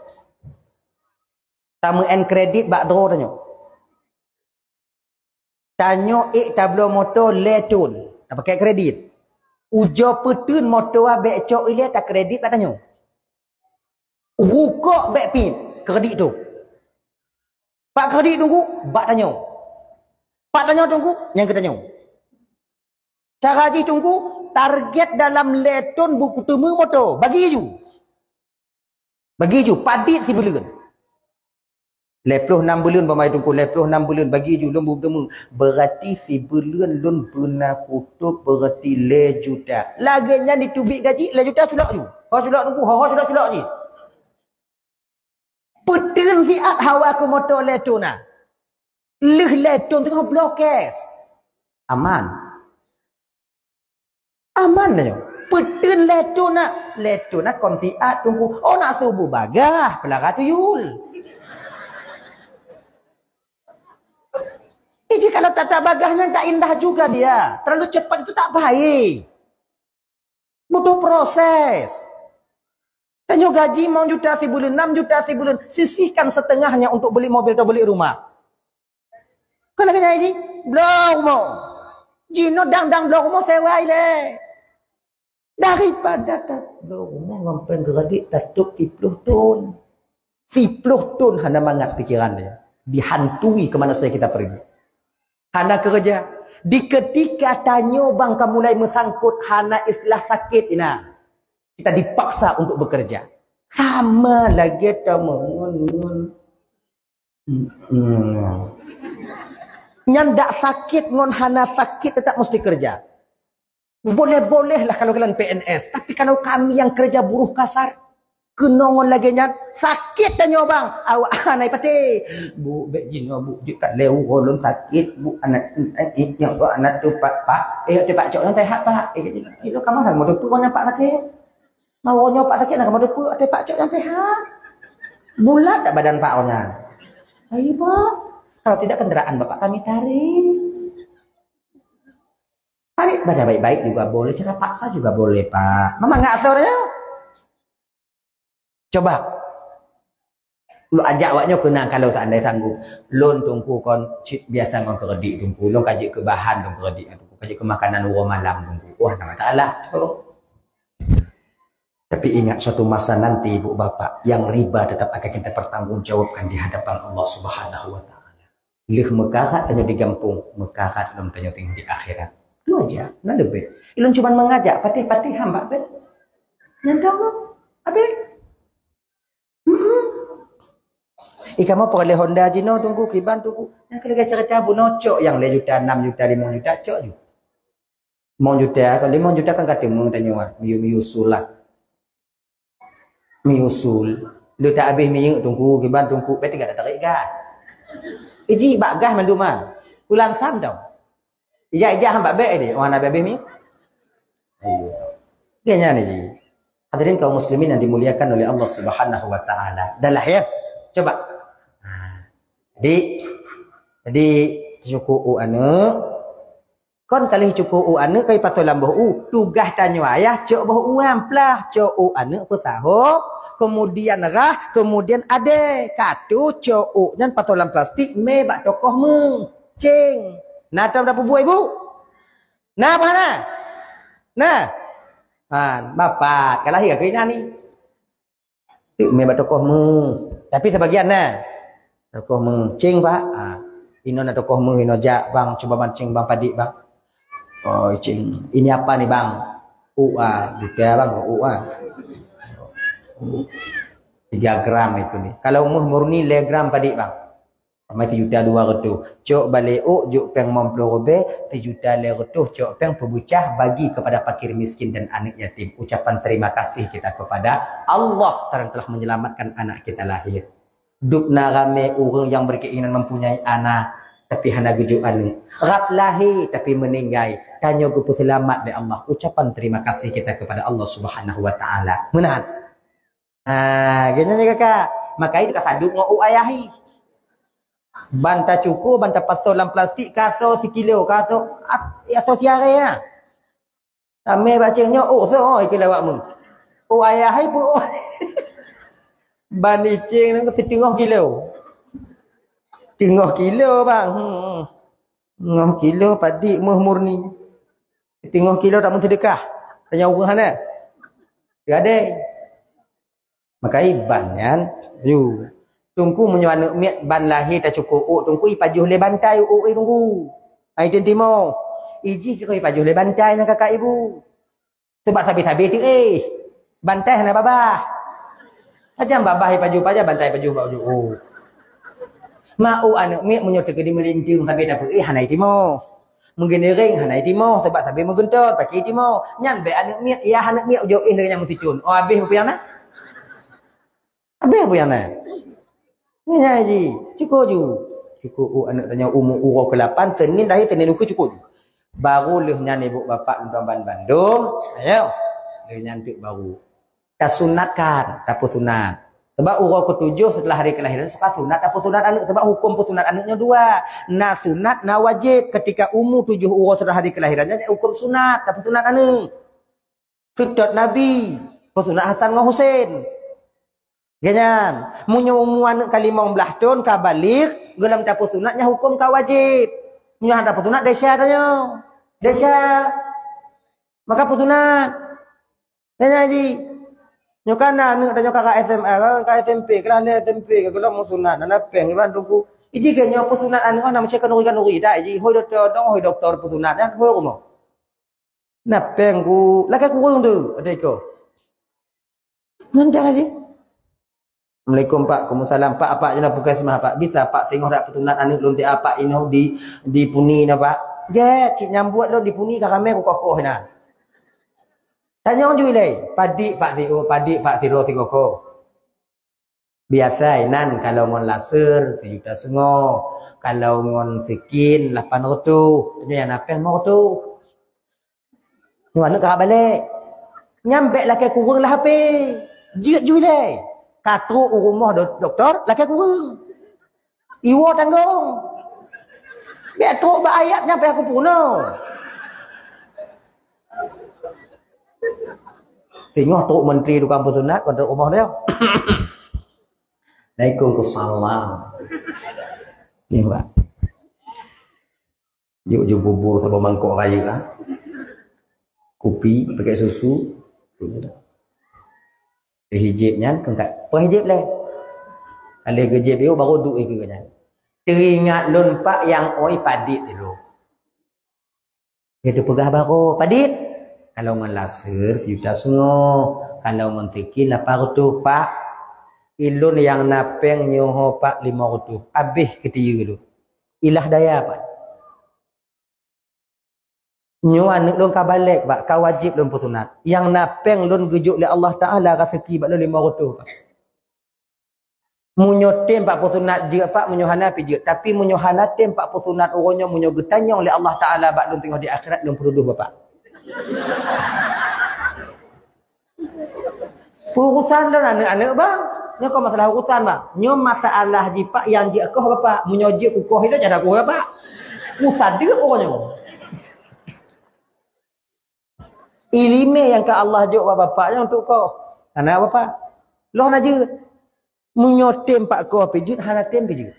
Tamu en kredit bak draw tanya. Tanyo tablo motor letun. Tak pakai kredit. Ujo petun motor abek cok ile tak kredit tak tanyo. Rukuk backpin kredit tu. Pak kredit tunggu, bak tanya. Pak tanya tunggu, yang kita tanya. Cara haji tunggu, target dalam leton buku temu motor. Bagi ju. Bagi ju, padit si bulan. 26 bulan pemai tunggu, 26 bulan bagi ju lum temu. Berarti si bulan lun pernah kutub berarti le juta. Laginya ditubik gaji, le juta sulak ju. Kau sulak tunggu, kau sulak je. Petin fiat hawa ke motor letona. Leh leton tengah blokes. Aman. Aman dah. Petin letona. Letona konsiat tunggu. Oh nak subuh bagah. Pelara tuyul. Jadi kalau tata bagahnya tak indah juga dia. Terlalu cepat itu tak baik. Butuh proses. Tanya gaji mau juta si bulan, 6 juta si bulan. Sisihkan setengahnya untuk beli mobil atau beli rumah. Kalau lagi haji, belum mau. Jino dang belum mau sewa ile. Daripada tak belum mau ngampen kredit tutup 30 ton. 30 ton hana mangat pikiran dia. Dihantui ke mana saja kita pergi. Hana kerja. Di ketika tanya bang kamu mulai mesangkut hana istilah sakit ina. Kita dipaksa untuk bekerja. Sama lagi teman. Nyandak sakit ngon hana sakit tetap mesti kerja. Boleh-bolehlah kalau kalian PNS, tapi kalau kami yang kerja buruh kasar, kenongon lagi nyat sakit tanya bang. Awak anai pati. Bu bek jino bu kat leu golong sakit bu anak yang bu anak tu pak tu pak cok yang tehat pak. Itu kamu dah mau tu pun nampak sakit. Mau nyopak sakit nak kamu depu ada pak cok yang sehat. Bulat tak badan pak onya? Ayo pak. Kalau tidak kendaraan bapak kami tarik. Tarik baca baik-baik juga boleh, cara paksa juga boleh pak. Mama nggak tahu ya. Coba. Lu ajak awaknya kena kalau tak andai sanggup. Lon tunggu kon biasa kon kredit tunggu. Lon kaji ke bahan tunggu kredit tunggu. Kaji ke makanan rumah malam tunggu. Wah nama taala. Tapi ingat suatu masa nanti ibu bapak, yang riba tetap akan kita pertanggungjawabkan di hadapan Allah Subhanahu wa taala. Lih mekarat hanya digampung, mekarat dalam tanya tinggi di akhirat. Itu aja, nah lebih. Ilun cuma mengajak patih-patih hamba bet. Nyandang lo, abe. Ika mau pergi Honda Jino tunggu kiban tunggu. Yang kira cerita buno cok yang 5 juta, 6 juta, 5 juta cok ju. 5 juta, kalau 5 juta kan ketemu tanya wah, miusul lah. Miusul. Lu tak habis miyuk tunggu kiban tunggu bet tidak tarik gas. Iji bak gas mandu mah. Ulang sam tau. Ija hamba bet dia. Orang nak habis miyuk. Ayo. Kayaknya ni ji. Hadirin kaum muslimin yang dimuliakan oleh Allah Subhanahu wa taala. Dahlah ya. Coba. Jadi cukup anu. Kon kali cukup anu kai pasal lambuh tugas tanya ayah cok boh uam plah cok anu pesahop kemudian rah kemudian ade katu cok dan patolam plastik me bak tokoh meng ceng nah tahu berapa buah ibu nah apa nah bapak kalah ya kena ni tu me bak tokoh meng tapi sebagian nah tokoh meng ceng pak ino na tokoh meng ino jak bang coba mancing bang padik bang. Oh cing, ini apa nih bang? UA, gitu ya bang, UA. 3 gram itu nih. Kalau murni le gram padik bang. Sama 1.200.000. Cok balik juk peng memplobe 7.200.000 cok peng pebucah bagi kepada fakir miskin dan anak yatim. Ucapan terima kasih kita kepada Allah karena telah menyelamatkan anak kita lahir. Dupna rame orang yang berkeinginan mempunyai anak. Tapi hana gujuk anu. Rap lahir tapi meninggal. Tanya gupu selamat dari Allah. Ucapan terima kasih kita kepada Allah Subhanahu wa taala. Menahan. Gini nih kakak. Maka itu kakak duk ngau ayahi. Banta cukup, banta pasolan plastik, kaso 1 kilo, kaso aso siare ya. Ame bacanya so kilo awakmu. Ayahi bu. Ban icing nang 1/2 kilo. 1/2 kilo bang. 1/2 kilo padik murni. 1/2 kilo tak mau sedekah. Tanya orang sana. Dia ada. Maka ibannya you tungku menyuana miat ban lahir tak cukup tungku ipajuh le bantai tungku ai timo iji kau ipajuh le bantai dengan kakak ibu sebab sabi-sabi tu bantai hana babah aja babah ipaju paja bantai paju baju mau anak miat menyuat ke di melinting sabi dapat hana timo mungkin ring hana timo sebab sabi mengentot pakai timo nyan be anak miat ya anak miat jauh dengan mutitun habis apa yang habis apa yang ni haji cukup anak tanya umur urau ke-8 Senin dah Senin luku cukup baru leh nyan ibu bapak tuan Bandung ayo leh nyan tu baru kasunatkan tak sunat sebab urau ke-7 setelah hari kelahiran suka sunat tak sunat anak sebab hukum sunat anaknya dua na sunat na wajib ketika umur 7 urau setelah hari kelahirannya hukum sunat tak sunat anak fitrah Nabi sunat Hasan dengan Husain ganyan munyo umur anak kali 15 tahun ka balik gelam tak sunatnya hukum ka wajib munyo tak sunat desya tanya desya maka sunat ganyan haji nyokana anak tanya kakak SMA kakak SMP kerana SMP kalau mau sunat nana peng iban tunggu iji kenya sunat anak nak macam kanuri dah iji hoi doktor sunat dan hoi rumah nak peng ku laki kurang tu ada iko nanti haji Assalamualaikum Pak, Waalaikumsalam Pak, apa je nak bukan semua Pak. Bisa Pak tengok dak petunat anak lonte apa ino di puni na Pak. Ge, cik nyambut lo di puni ka kami ku kokoh na. Tanya on juilai, padi Pak Tio, padi Pak Tiro Tigoko. Biasa nan kalau ngon laser 1,5 juta, kalau ngon sikin 800, ini yang apa mau tu. Nuan ka balik. Nyampe lah ke kurang lah HP. Jik juilai. Katu rumah doktor laki kurang iwo tanggung biar tu ayat nyampe aku puno tengok tu menteri du kampus sunat pada rumah dia Waalaikumsalam ni Pak juk bubur sama mangkok raya ah kopi pakai susu hijabnya kengkat perhijab lah kalau hijab dia baru duk ke kan teringat lon pak yang oi padit dulu dia tu pegah baru padit kalau ngan laser 1,5 juta kalau ngan tikin 800 pak ilun yang napeng nyoho pak 500 habis ketiga dulu ilah daya pak nyuan lon ka balik pak ka wajib lon putunat yang napeng lon gejuk oleh Allah Taala rezeki bak lon 500 pak munyo tem pak putunat je pak munyohana pi je tapi munyohana tem pak putunat oronyo munyo getanya oleh Allah Taala bak lon tengok di akhirat lon peruduh bapak urusan lon anak-anak bang nyo ko masalah urusan bang nyo masalah ji pak yang je koh bapak munyo je kukoh itu jada koh bapak urusan dia oronyo ilime yang ke Allah jawab bapaknya untuk kau. Anak bapak. Loh nak je. Menyotem pak kau pijut, hana tem pijut.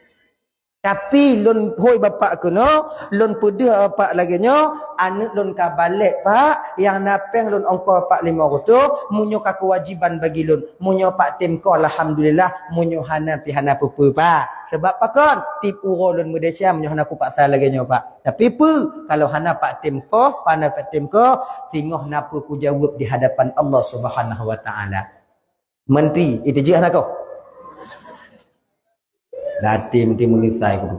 Tapi lon hoi bapak ke no, lon pedih bapak lagi nyo, anak lon ka balik pak, yang napeng lon ongkor pak 500, munyo ka kewajiban bagi lon. Munyo pak tem kau alhamdulillah, munyo hana pi hana pupu pak. Sebab pak kon tip uro lon Malaysia munyo hana ku paksa lagi nyo pak. Tapi pu kalau hana pak tem kau, pana pak tem kau, tingoh napa ku jawab di hadapan Allah Subhanahu wa taala. Menteri, itu je anak kau. Nanti mesti mengisai aku.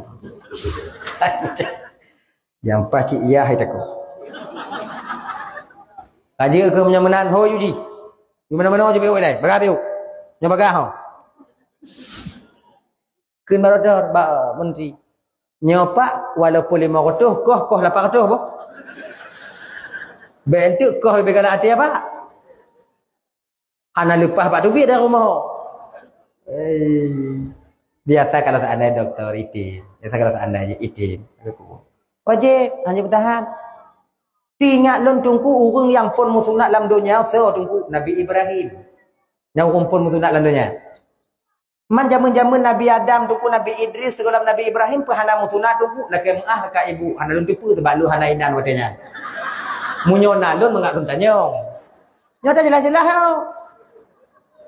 Yang pasti iya hai takku. Kaji ke menyamanan ho yuji. Di mana-mana je beul lai. Bagah beul. Nya bagah ho. Keun barodor ba menteri. Nya pak walaupun 500 koh 800 apa? Bentuk koh begala hati apa? Ana lupa pak duit dah rumah. Biasa kalau tak ada dokter itim. Biasa kalau tak ada itim. Wajib hanya bertahan. Tingat lon tungku urang yang pun musunat dalam dunia so tungku Nabi Ibrahim. Yang urang pun musunat dalam dunia. Man jaman-jaman Nabi Adam tungku Nabi Idris sekolah Nabi Ibrahim pahana musunat tungku nak kemuah ka ibu hana lon tipu sebab lu hana inan watenya. Munyona lon mengak kuntanya. Nyoda jelas-jelas.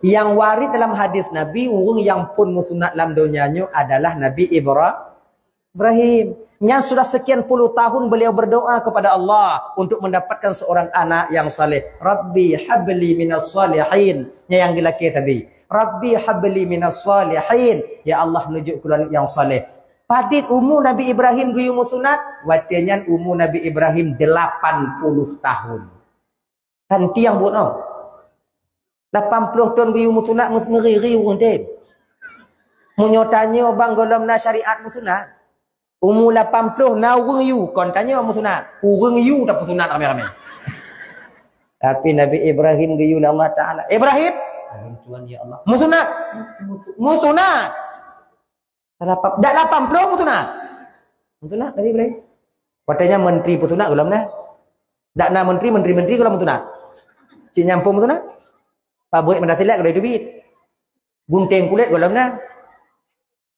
Yang warid dalam hadis Nabi, orang yang pun musunat dalam dunianya adalah Nabi Ibrahim. Yang sudah sekian puluh tahun beliau berdoa kepada Allah untuk mendapatkan seorang anak yang saleh. Rabbi habli minas salihin. Yang lelaki tadi. Rabbi habli minas salihin. Ya Allah menunjukkan yang saleh. Padit umur Nabi Ibrahim guyu musunat. Watiannya umur Nabi Ibrahim 80 tahun. Tanti yang buat no. 80 tahun guyu musunat ngeri-ngeri orang dia. Menyotanya bang golom na syariat musunat. Umur 80 na urang yu kon tanya musunat. Urang yu tak musunat ramai-ramai. Tapi Nabi Ibrahim guyu Allah Taala. Ibrahim, Tuhan ya Allah. Musunat. Musunat. Dak 80 musunat. Musunat Nabi Ibrahim. Katanya menteri musunat golom na. Dak na menteri golom musunat. Cik nyampung musunat. Pabrik mendatilak golom duit. Gunting kulit golom na.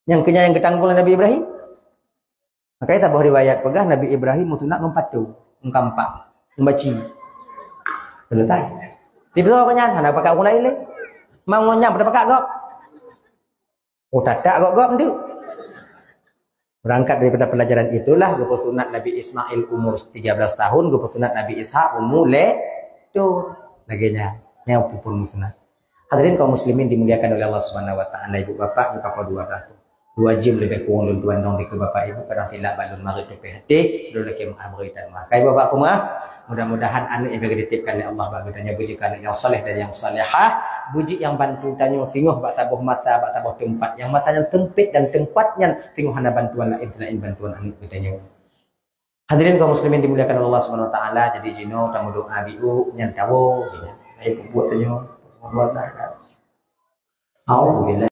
Yang kenyang yang ketanggung Nabi Ibrahim. Makanya tabah riwayat pegah Nabi Ibrahim mutunak ngempatu, ngkampak, membaci. Selesai. Tidur kanya, hendak pakai orang lain le. Mau ngonyam pada pakai gok. Oh tadak gok tu. Berangkat daripada pelajaran itulah gupo sunat Nabi Ismail umur 13 tahun, gupo sunat Nabi Ishak umur tur. Laginya yang pun sunat. Hadirin kaum muslimin dimuliakan oleh Allah Subhanahu wa taala, ibu bapak, buka dua tahun. 2 jam lebih kurang lun tuan dong di ke bapak ibu kadang silap balun maghrib di PHD dulu lagi mengamri dan mah kai bapak kumah mudah-mudahan anak yang dititipkan oleh Allah bagi tanya bujikan yang saleh dan yang salehah buji yang bantu tanya singuh bak tabuh mata bak tabuh tempat yang matanya tempit dan tempatnya singuh hana bantuan lain bantuan anak bertanya. Hadirin kaum muslimin dimuliakan Allah Subhanahu wa taala, jadi jino tamu doa biu nyan tawo ya ayo buat tanya buat dah. Alhamdulillah.